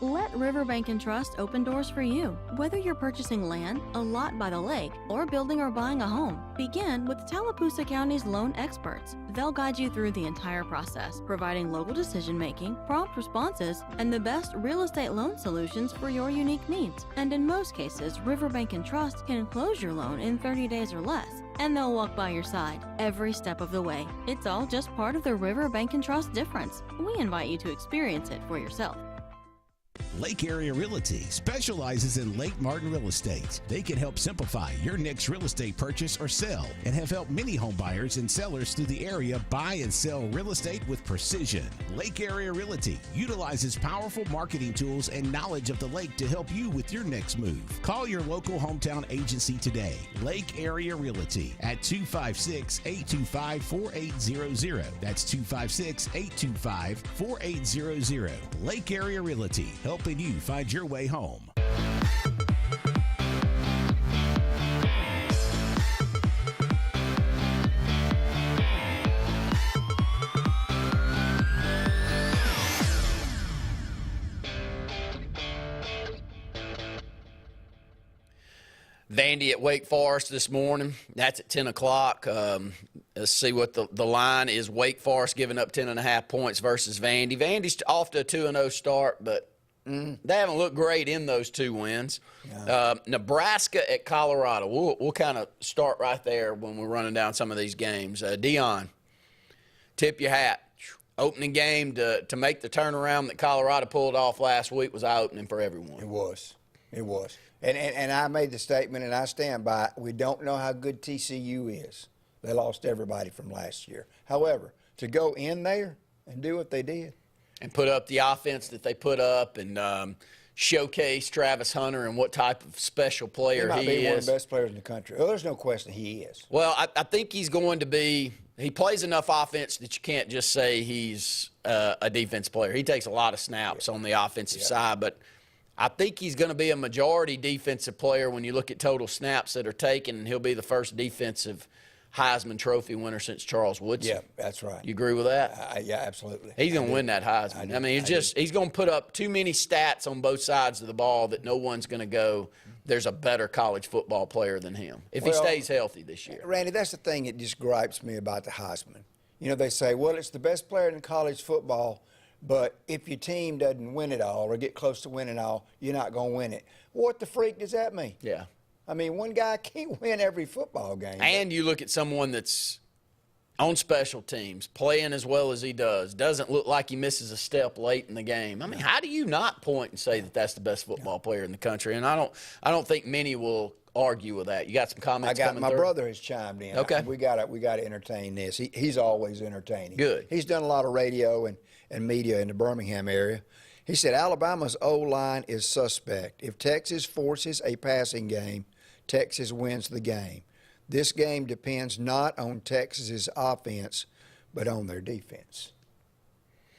Let Riverbank and Trust open doors for you. Whether you're purchasing land, a lot by the lake, or building or buying a home, begin with Tallapoosa County's loan experts. They'll guide you through the entire process, providing local decision-making, prompt responses, and the best real estate loan solutions for your unique needs. And in most cases, Riverbank and Trust can close your loan in 30 days or less, and they'll walk by your side every step of the way. It's all just part of the Riverbank and Trust difference. We invite you to experience it for yourself. Lake Area Realty specializes in Lake Martin real estate. They can help simplify your next real estate purchase or sell and have helped many home buyers and sellers through the area buy and sell real estate with precision. Lake Area Realty utilizes powerful marketing tools and knowledge of the lake to help you with your next move. Call your local hometown agency today, Lake Area Realty, at 256-825-4800. That's 256-825-4800. Lake Area Realty, helping you find your way home. Vandy at Wake Forest this morning. That's at 10 o'clock. Let's see what the line is. Wake Forest giving up 10.5 points versus Vandy. Vandy's off to a 2-0 start, but they haven't looked great in those 2 wins. Yeah. Nebraska at Colorado. We'll kind of start right there when we're running down some of these games. Dion, tip your hat. Opening game to make the turnaround that Colorado pulled off last week was eye-opening for everyone. It was. It was. And I made the statement, and I stand by it. We don't know how good TCU is. They lost everybody from last year. However, to go in there and do what they did. And put up the offense that they put up and showcase Travis Hunter and what type of special player he is. He might be one of the best players in the country. Oh, there's no question he is. Well, I think he's going to be – he plays enough offense that you can't just say he's a defense player. He takes a lot of snaps on the offensive side, but – I think he's going to be a majority defensive player when you look at total snaps that are taken, and he'll be the first defensive Heisman Trophy winner since Charles Woodson. Yeah, that's right. You agree with that? Yeah, absolutely. He's going to win that Heisman. I mean, he's going to put up too many stats on both sides of the ball that no one's going to go, there's a better college football player than him if he stays healthy this year. Randy, that's the thing that just gripes me about the Heisman. You know, they say, well, it's the best player in college football, but if your team doesn't win it all or get close to winning all, you're not going to win it. What the freak does that mean? Yeah. I mean, one guy can't win every football game. And you look at someone that's on special teams, playing as well as he does, doesn't look like he misses a step late in the game. I mean, how do you not point and say that that's the best football player in the country? And I don't think many will argue with that. You got some comments coming my through? brother has chimed in. Okay. We got to entertain this. He's always entertaining. Good. He's done a lot of radio and media in the Birmingham area. He said Alabama's O-line is suspect. If Texas forces a passing game, Texas wins the game. This game depends not on Texas's offense, but on their defense.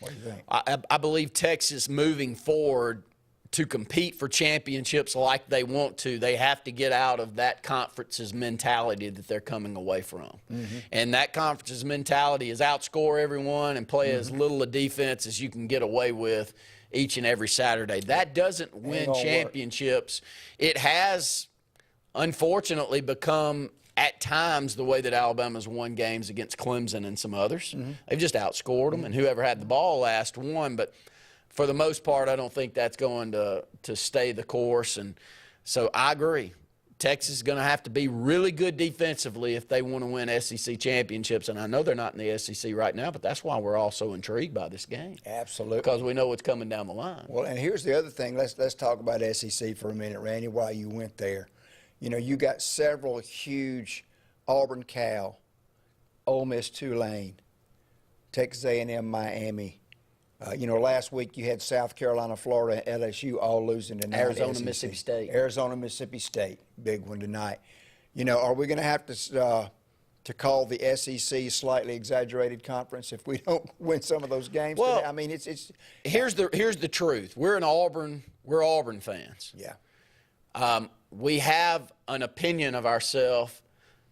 What do you think? I believe Texas moving forward to compete for championships like they want to, they have to get out of that conference's mentality that they're coming away from. Mm-hmm. And that conference's mentality is outscore everyone and play as little a defense as you can get away with each and every Saturday. That doesn't win championships. It has, unfortunately, become at times the way that Alabama's won games against Clemson and some others. Mm-hmm. They've just outscored them, and whoever had the ball last won. But for the most part, I don't think that's going to stay the course. And so I agree. Texas is going to have to be really good defensively if they want to win SEC championships. And I know they're not in the SEC right now, but that's why we're all so intrigued by this game. Absolutely. Because we know what's coming down the line. Well, and here's the other thing. Let's talk about SEC for a minute, Randy, while you went there. You know, you got several huge Auburn, Cal, Ole Miss, Tulane, Texas A&M, Miami. You know, last week you had South Carolina, Florida, and LSU all losing tonight. Arizona, Mississippi State. Arizona, Mississippi State, big one tonight. You know, are we going to have to call the SEC slightly exaggerated conference if we don't win some of those games? Well, today? I mean, it's here's the truth. We're Auburn fans. Yeah. We have an opinion of ourselves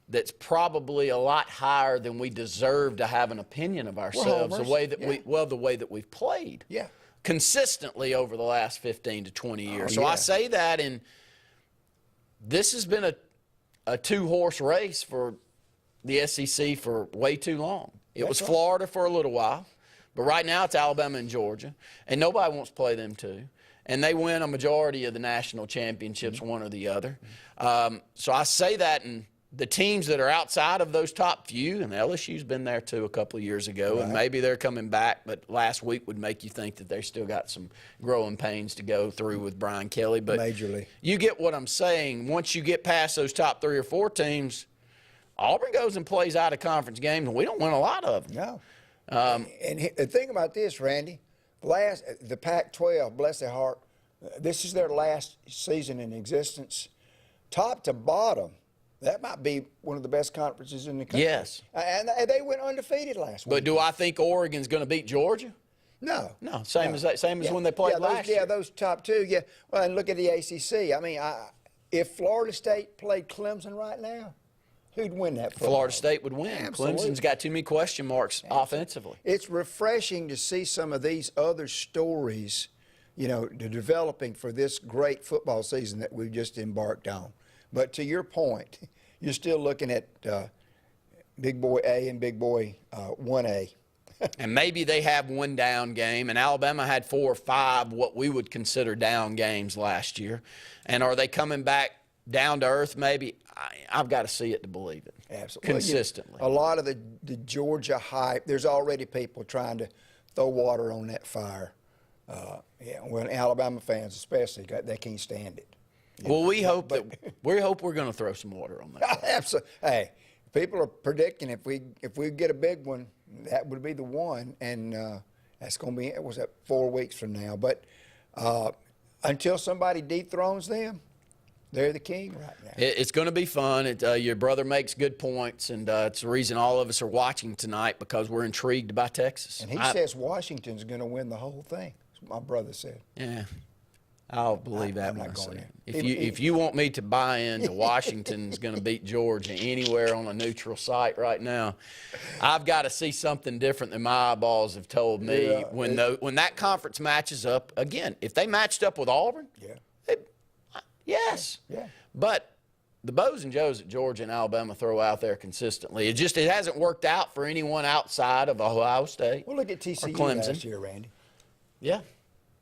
that's probably a lot higher than we deserve to have an opinion of ourselves. The way that the way that we've played. Yeah. Consistently over the last 15 to 20 years. Oh, so yeah. I say that, and this has been a two-horse race for the SEC for way too long. It was Florida for a little while, but right now it's Alabama and Georgia, and nobody wants to play them two. And they win a majority of the national championships, one or the other. So I say that, and the teams that are outside of those top few, and LSU's been there too a couple of years ago, and maybe they're coming back, but last week would make you think that they still got some growing pains to go through with Brian Kelly. But majorly. You get what I'm saying. Once you get past those top 3 or 4 teams, Auburn goes and plays out of conference games, and we don't win a lot of them. No. And the thing about this, Randy, the Pac-12, bless their heart, this is their last season in existence. Top to bottom, that might be one of the best conferences in the country. Yes. And they went undefeated last week. But do I think Oregon's going to beat Georgia? No. No, same as when they played last year. Yeah, those top two. Yeah. Well, and look at the ACC. I mean, if Florida State played Clemson right now, who'd win that? Florida State would win. Absolutely. Clemson's got too many question marks offensively. It's refreshing to see some of these other stories, you know, developing for this great football season that we've just embarked on. But to your point, you're still looking at Big Boy A and Big Boy 1A. And maybe they have one down game, and Alabama had 4 or 5 what we would consider down games last year. And are they coming back down to earth maybe? I've got to see it to believe it. Absolutely. Consistently. A lot of the Georgia hype, there's already people trying to throw water on that fire. Well, Alabama fans especially, they can't stand it. Well, we hope we're going to throw some water on that. Absolutely. Hey, people are predicting if we get a big one, that would be the one, and that's going to be 4 weeks from now. But until somebody dethrones them, they're the king right now. It's going to be fun. Your brother makes good points, and it's the reason all of us are watching tonight because we're intrigued by Texas. And he says Washington's going to win the whole thing. That's what my brother said. Yeah. I'll believe that when I see it. If you want me to buy into Washington's going to beat Georgia anywhere on a neutral site right now, I've got to see something different than my eyeballs have told me. When that conference matches up, again, if they matched up with Auburn, yes. Yeah. But the Bows and Joes that Georgia and Alabama throw out there consistently, it hasn't worked out for anyone outside of Ohio State. Well, look at TCU last year, Randy. Yeah.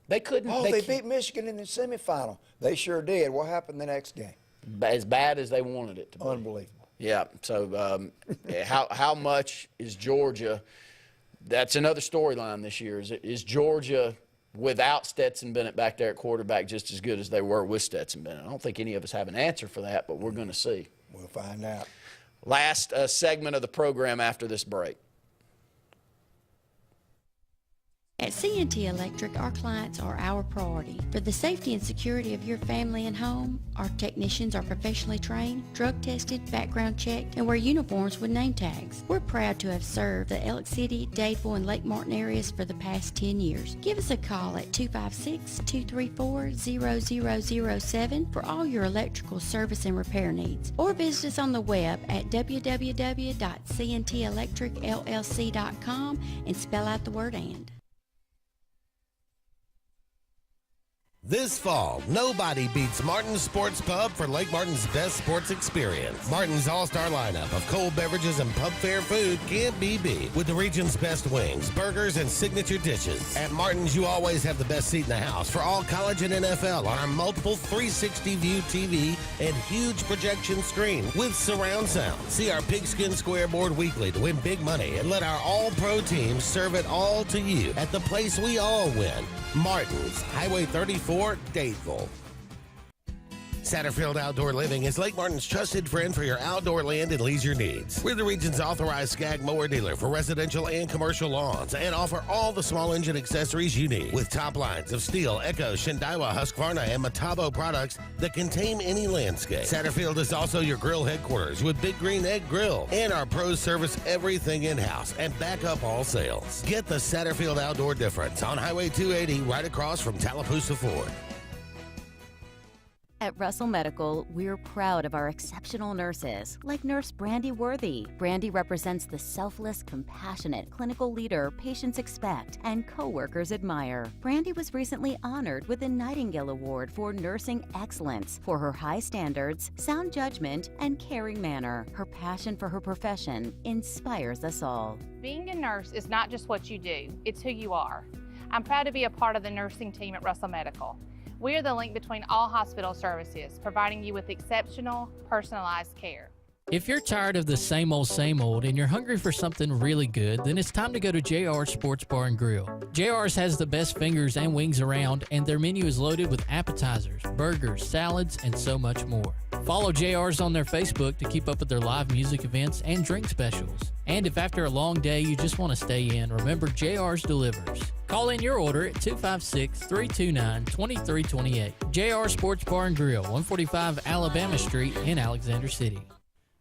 They couldn't. Oh, they beat Michigan in the semifinal. They sure did. What happened the next game? As bad as they wanted it to be. Unbelievable. Yeah. So how much is Georgia? That's another storyline this year. Is Georgia without Stetson Bennett back there at quarterback just as good as they were with Stetson Bennett? I don't think any of us have an answer for that, but we're going to see. We'll find out. Last segment of the program after this break. At C&T Electric, our clients are our priority. For the safety and security of your family and home, our technicians are professionally trained, drug tested, background checked, and wear uniforms with name tags. We're proud to have served the Elk City, Dadeville, and Lake Martin areas for the past 10 years. Give us a call at 256-234-0007 for all your electrical service and repair needs, or visit us on the web at www.cntelectricllc.com and spell out the word "and." This fall, nobody beats Martin's Sports Pub for Lake Martin's best sports experience. Martin's all-star lineup of cold beverages and pub fare food can't be beat. With the region's best wings, burgers, and signature dishes. At Martin's, you always have the best seat in the house for all college and NFL on our multiple 360 view TV and huge projection screen with surround sound. See our pigskin square board weekly to win big money and let our all-pro teams serve it all to you at the place we all win. Martin's, Highway 34, Dadeville. Satterfield Outdoor Living is Lake Martin's trusted friend for your outdoor land and leisure needs. We're the region's authorized Skag mower dealer for residential and commercial lawns and offer all the small engine accessories you need with top lines of Steel, Echo, Shindawa, Husqvarna, and Metabo products that can tame any landscape. Satterfield is also your grill headquarters with Big Green Egg Grill, and our pros service everything in-house and back up all sales. Get the Satterfield Outdoor difference on Highway 280 right across from Tallapoosa Ford. At Russell Medical, we're proud of our exceptional nurses, like Nurse Brandy Worthy. Brandy represents the selfless, compassionate clinical leader patients expect and coworkers admire. Brandy was recently honored with the Nightingale Award for Nursing Excellence for her high standards, sound judgment, and caring manner. Her passion for her profession inspires us all. Being a nurse is not just what you do, it's who you are. I'm proud to be a part of the nursing team at Russell Medical. We are the link between all hospital services, providing you with exceptional, personalized care. If you're tired of the same old and you're hungry for something really good, then it's time to go to JR's Sports Bar and Grill. JR's has the best fingers and wings around, and their menu is loaded with appetizers, burgers, salads, and so much more. Follow JR's on their Facebook to keep up with their live music events and drink specials. And if after a long day you just want to stay in, remember JR's delivers. Call in your order at 256-329-2328. JR Sports Bar and Grill, 145 Alabama Street in Alexander City.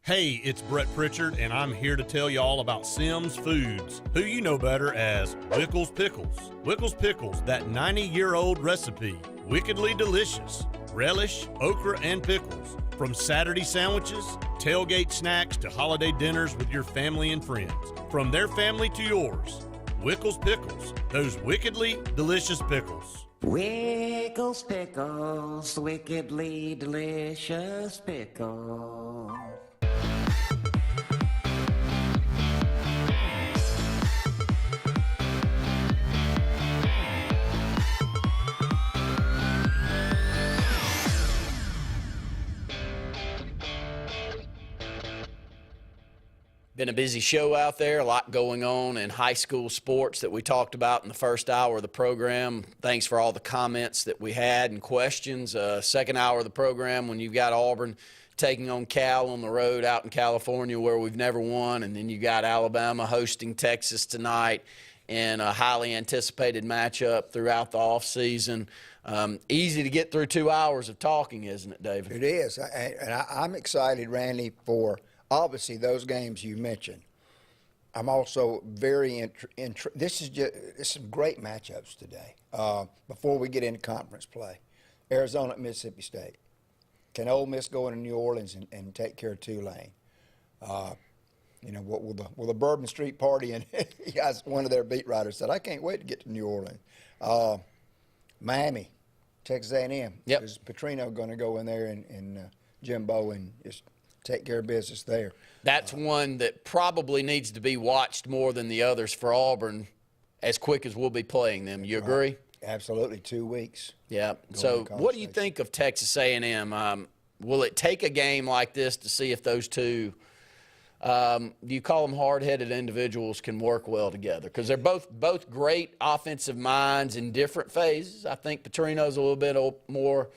Hey, it's Brett Pritchard, and I'm here to tell you all about Sims Foods, who you know better as Wickles Pickles. Wickles Pickles, that 90-year-old recipe, wickedly delicious. Relish, okra, and pickles. From Saturday sandwiches, tailgate snacks, to holiday dinners with your family and friends. From their family to yours, Wickles Pickles, those wickedly delicious pickles. Wickles Pickles, wickedly delicious pickles. Been a busy show out there, a lot going on in high school sports that we talked about in the first hour of the program. Thanks for all the comments that we had and questions. Second hour of the program when you've got Auburn taking on Cal on the road out in California where we've never won, and then you got Alabama hosting Texas tonight in a highly anticipated matchup throughout the offseason. Easy to get through 2 hours of talking, isn't it, David? It is, and I'm excited, Randy, for obviously those games you mentioned. I'm also very this is just some great matchups today. Before we get into conference play, Arizona at Mississippi State. Can Ole Miss go into New Orleans and take care of Tulane? You know, what will the Bourbon Street Party and guys, one of their beat writers said, I can't wait to get to New Orleans. Miami, Texas A&M. Yep. Is Petrino going to go in there and Jimbo and just take care of business there? That's one that probably needs to be watched more than the others for Auburn as quick as we'll be playing them. You agree? Absolutely, 2 weeks. Yeah. So what do you think of Texas A&M? Will it take a game like this to see if those two, do you call them hard-headed individuals, can work well together? Because they're both great offensive minds in different phases. I think Petrino's a little bit more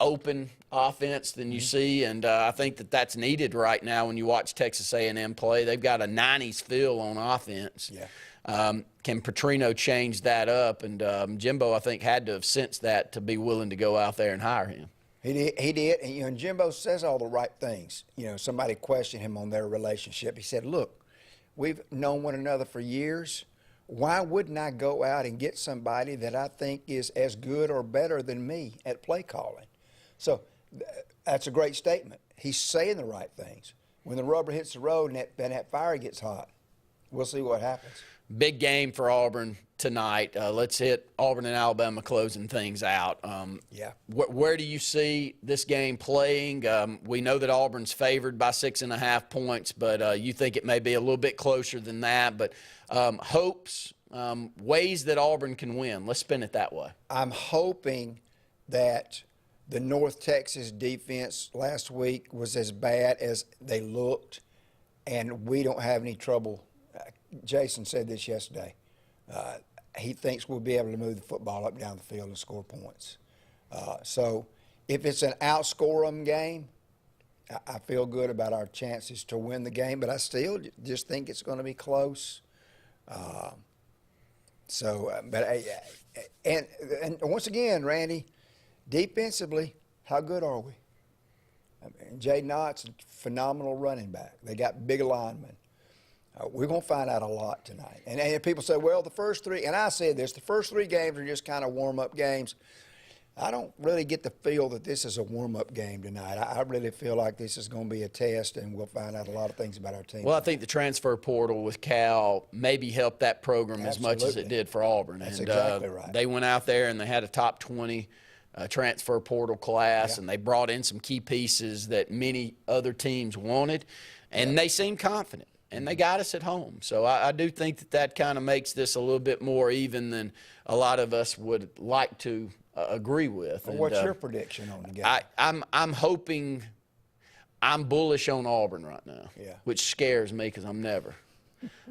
open offense than you see, and I think that's needed right now when you watch Texas A&M play. They've got a 90s feel on offense. Yeah. Can Petrino change that up? And Jimbo, I think, had to have sensed that to be willing to go out there and hire him. He did, and, and Jimbo says all the right things. Somebody questioned him on their relationship. He said, look, we've known one another for years. Why wouldn't I go out and get somebody that I think is as good or better than me at play calling? So that's a great statement. He's saying the right things. When the rubber hits the road and that fire gets hot, We'll see what happens. Big game for Auburn tonight. Let's hit Auburn and Alabama closing things out. Yeah. Where do you see this game playing? We know that Auburn's favored by 6.5 points, but you think it may be a little bit closer than that. But hopes, ways that Auburn can win. Let's spin it that way. I'm hoping that the North Texas defense last week was as bad as they looked, and we don't have any trouble. Jason said this yesterday. He thinks we'll be able to move the football up and down the field and score points. So if it's an outscore 'em game, I feel good about our chances to win the game, but I still just think it's going to be close. And once again, Randy, defensively, how good are we? I mean, Jay Knott's a phenomenal running back. They got big linemen. We're going to find out a lot tonight. And people say, well, the first three, and I said this, the first 3 games are just kind of warm-up games. I don't really get the feel that this is a warm-up game tonight. I really feel like this is going to be a test, and we'll find out a lot of things about our team. Well, I think the transfer portal with Cal maybe helped that program as much as it did for Auburn. That's exactly right. They went out there and they had a top 20 transfer portal class, and they brought in some key pieces that many other teams wanted, and they seemed confident. And they got us at home. So I do think that kind of makes this a little bit more even than a lot of us would like to agree with. Well, what's your prediction on the game? I'm hoping – I'm bullish on Auburn right now, which scares me because I'm never.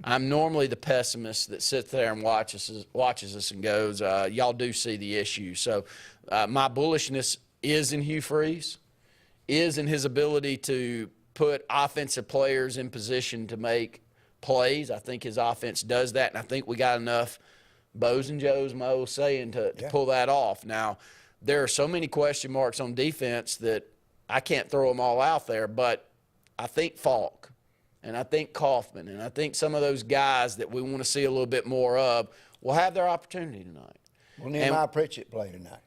I'm normally the pessimist that sits there and watches us and goes, y'all do see the issue. So my bullishness is in Hugh Freeze, is in his ability to – put offensive players in position to make plays. I think his offense does that, and I think we got enough Bows and Joes, my old saying, to pull that off. Now, there are so many question marks on defense that I can't throw them all out there, but I think Falk and I think Kaufman and I think some of those guys that we want to see a little bit more of will have their opportunity tonight. Well, Nehemiah Pritchett play tonight.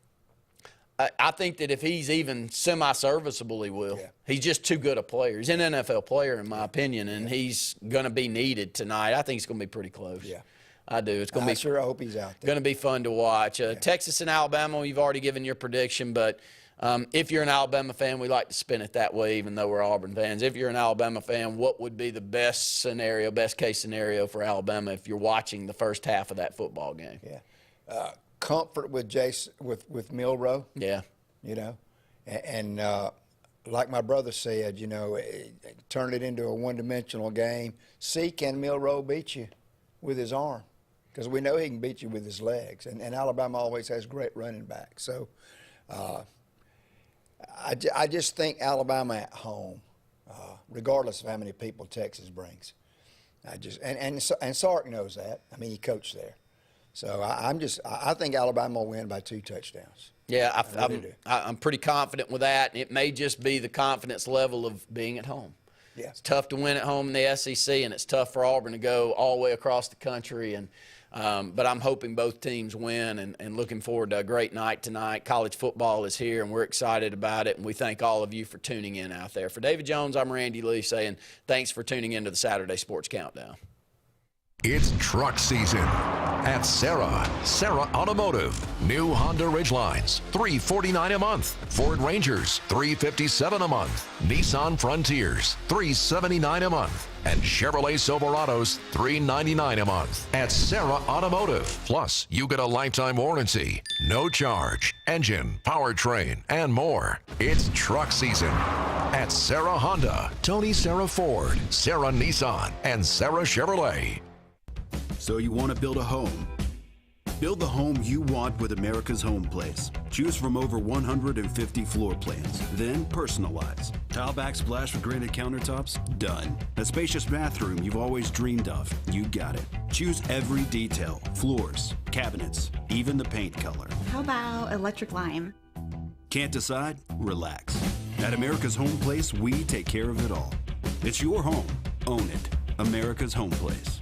I think that if he's even semi-serviceable, he will. He's just too good a player. He's an NFL player, in my opinion, and he's going to be needed tonight. I think it's going to be pretty close. Yeah, I do. It's going to be. I sure hope he's out there. Going to be fun to watch. Texas and Alabama, you've already given your prediction, but if you're an Alabama fan, we like to spin it that way, even though we're Auburn fans. If you're an Alabama fan, what would be the best scenario, best case scenario for Alabama if you're watching the first half of that football game? Yeah. Comfort with Jason with Milroe. Yeah. You know, and like my brother said, you know, turn it into a one-dimensional game. See, can Milroe beat you with his arm? Because we know he can beat you with his legs. And Alabama always has great running backs. So I just think Alabama at home, regardless of how many people Texas brings. And Sark knows that. I mean, he coached there. So I think Alabama will win by 2 touchdowns. Yeah, I'm pretty confident with that. It may just be the confidence level of being at home. Yeah. It's tough to win at home in the SEC, and it's tough for Auburn to go all the way across the country. But I'm hoping both teams win and looking forward to a great night tonight. College football is here, and we're excited about it, and we thank all of you for tuning in out there. For David Jones, I'm Randy Lee saying thanks for tuning in to the Saturday Sports Countdown. It's truck season at AHSAA Automotive. New Honda Ridgelines, $349 a month. Ford Rangers, $357 a month. Nissan Frontiers, $379 a month. And Chevrolet Silverados, $399 a month. At AHSAA Automotive. Plus, you get a lifetime warranty, no charge, engine, powertrain, and more. It's truck season at AHSAA Honda, Tony Serra Ford, Serra Nissan, and Serra Chevrolet. So you want to build a home? Build the home you want with America's Home Place. Choose from over 150 floor plans, then personalize. Tile backsplash for granite countertops? Done. A spacious bathroom you've always dreamed of? You got it. Choose every detail, floors, cabinets, even the paint color. How about electric lime? Can't decide? Relax. At America's Home Place, we take care of it all. It's your home. Own it. America's Home Place.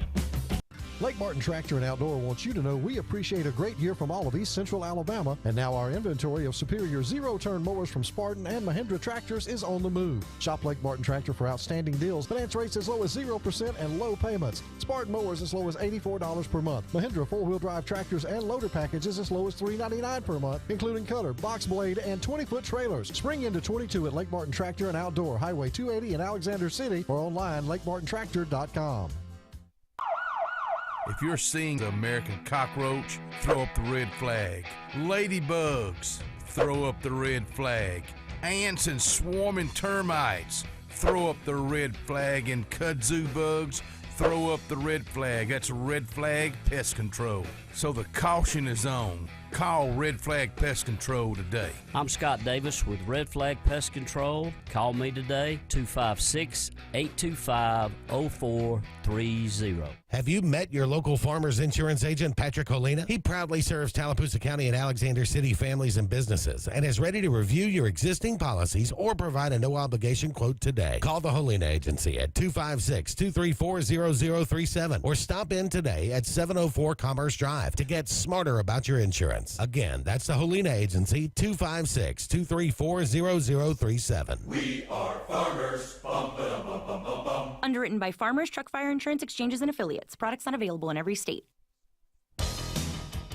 Lake Martin Tractor and Outdoor wants you to know we appreciate a great year from all of East Central Alabama, and now our inventory of superior zero-turn mowers from Spartan and Mahindra tractors is on the move. Shop Lake Martin Tractor for outstanding deals, finance rates as low as 0% and low payments. Spartan mowers as low as $84 per month. Mahindra four-wheel drive tractors and loader packages as low as $399 per month, including cutter, box blade, and 20-foot trailers. Spring into 22 at Lake Martin Tractor and Outdoor, Highway 280 in Alexander City, or online lakemartintractor.com. If you're seeing the American cockroach, throw up the red flag. Ladybugs, throw up the red flag. Ants and swarming termites, throw up the red flag. And kudzu bugs, throw up the red flag. That's Red Flag Pest Control. So the caution is on. Call Red Flag Pest Control today. I'm Scott Davis with Red Flag Pest Control. Call me today, 256-825-0430. Have you met your local farmer's insurance agent, Patrick Holina? He proudly serves Tallapoosa County and Alexander City families and businesses and is ready to review your existing policies or provide a no-obligation quote today. Call the Holina Agency at 256-234-0037 or stop in today at 704 Commerce Drive to get smarter about your insurance. Again, that's the Holina Agency, 256-234-0037. We are farmers. Bum, ba, bum, bum, bum, bum. Underwritten by Farmers Truck Fire Insurance Exchanges and Affiliates. Products not available in every state.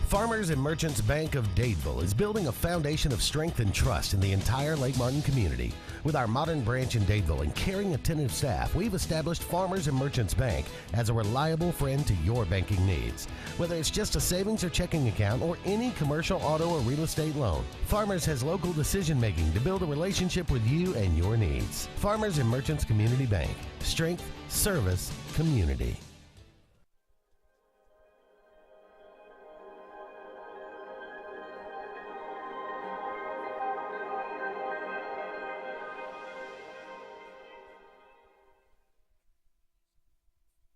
Farmers and Merchants Bank of Dadeville is building a foundation of strength and trust in the entire Lake Martin community. With our modern branch in Dadeville and caring, attentive staff, we've established Farmers and Merchants Bank as a reliable friend to your banking needs. Whether it's just a savings or checking account or any commercial, auto, or real estate loan, Farmers has local decision-making to build a relationship with you and your needs. Farmers and Merchants Community Bank. Strength, service, community.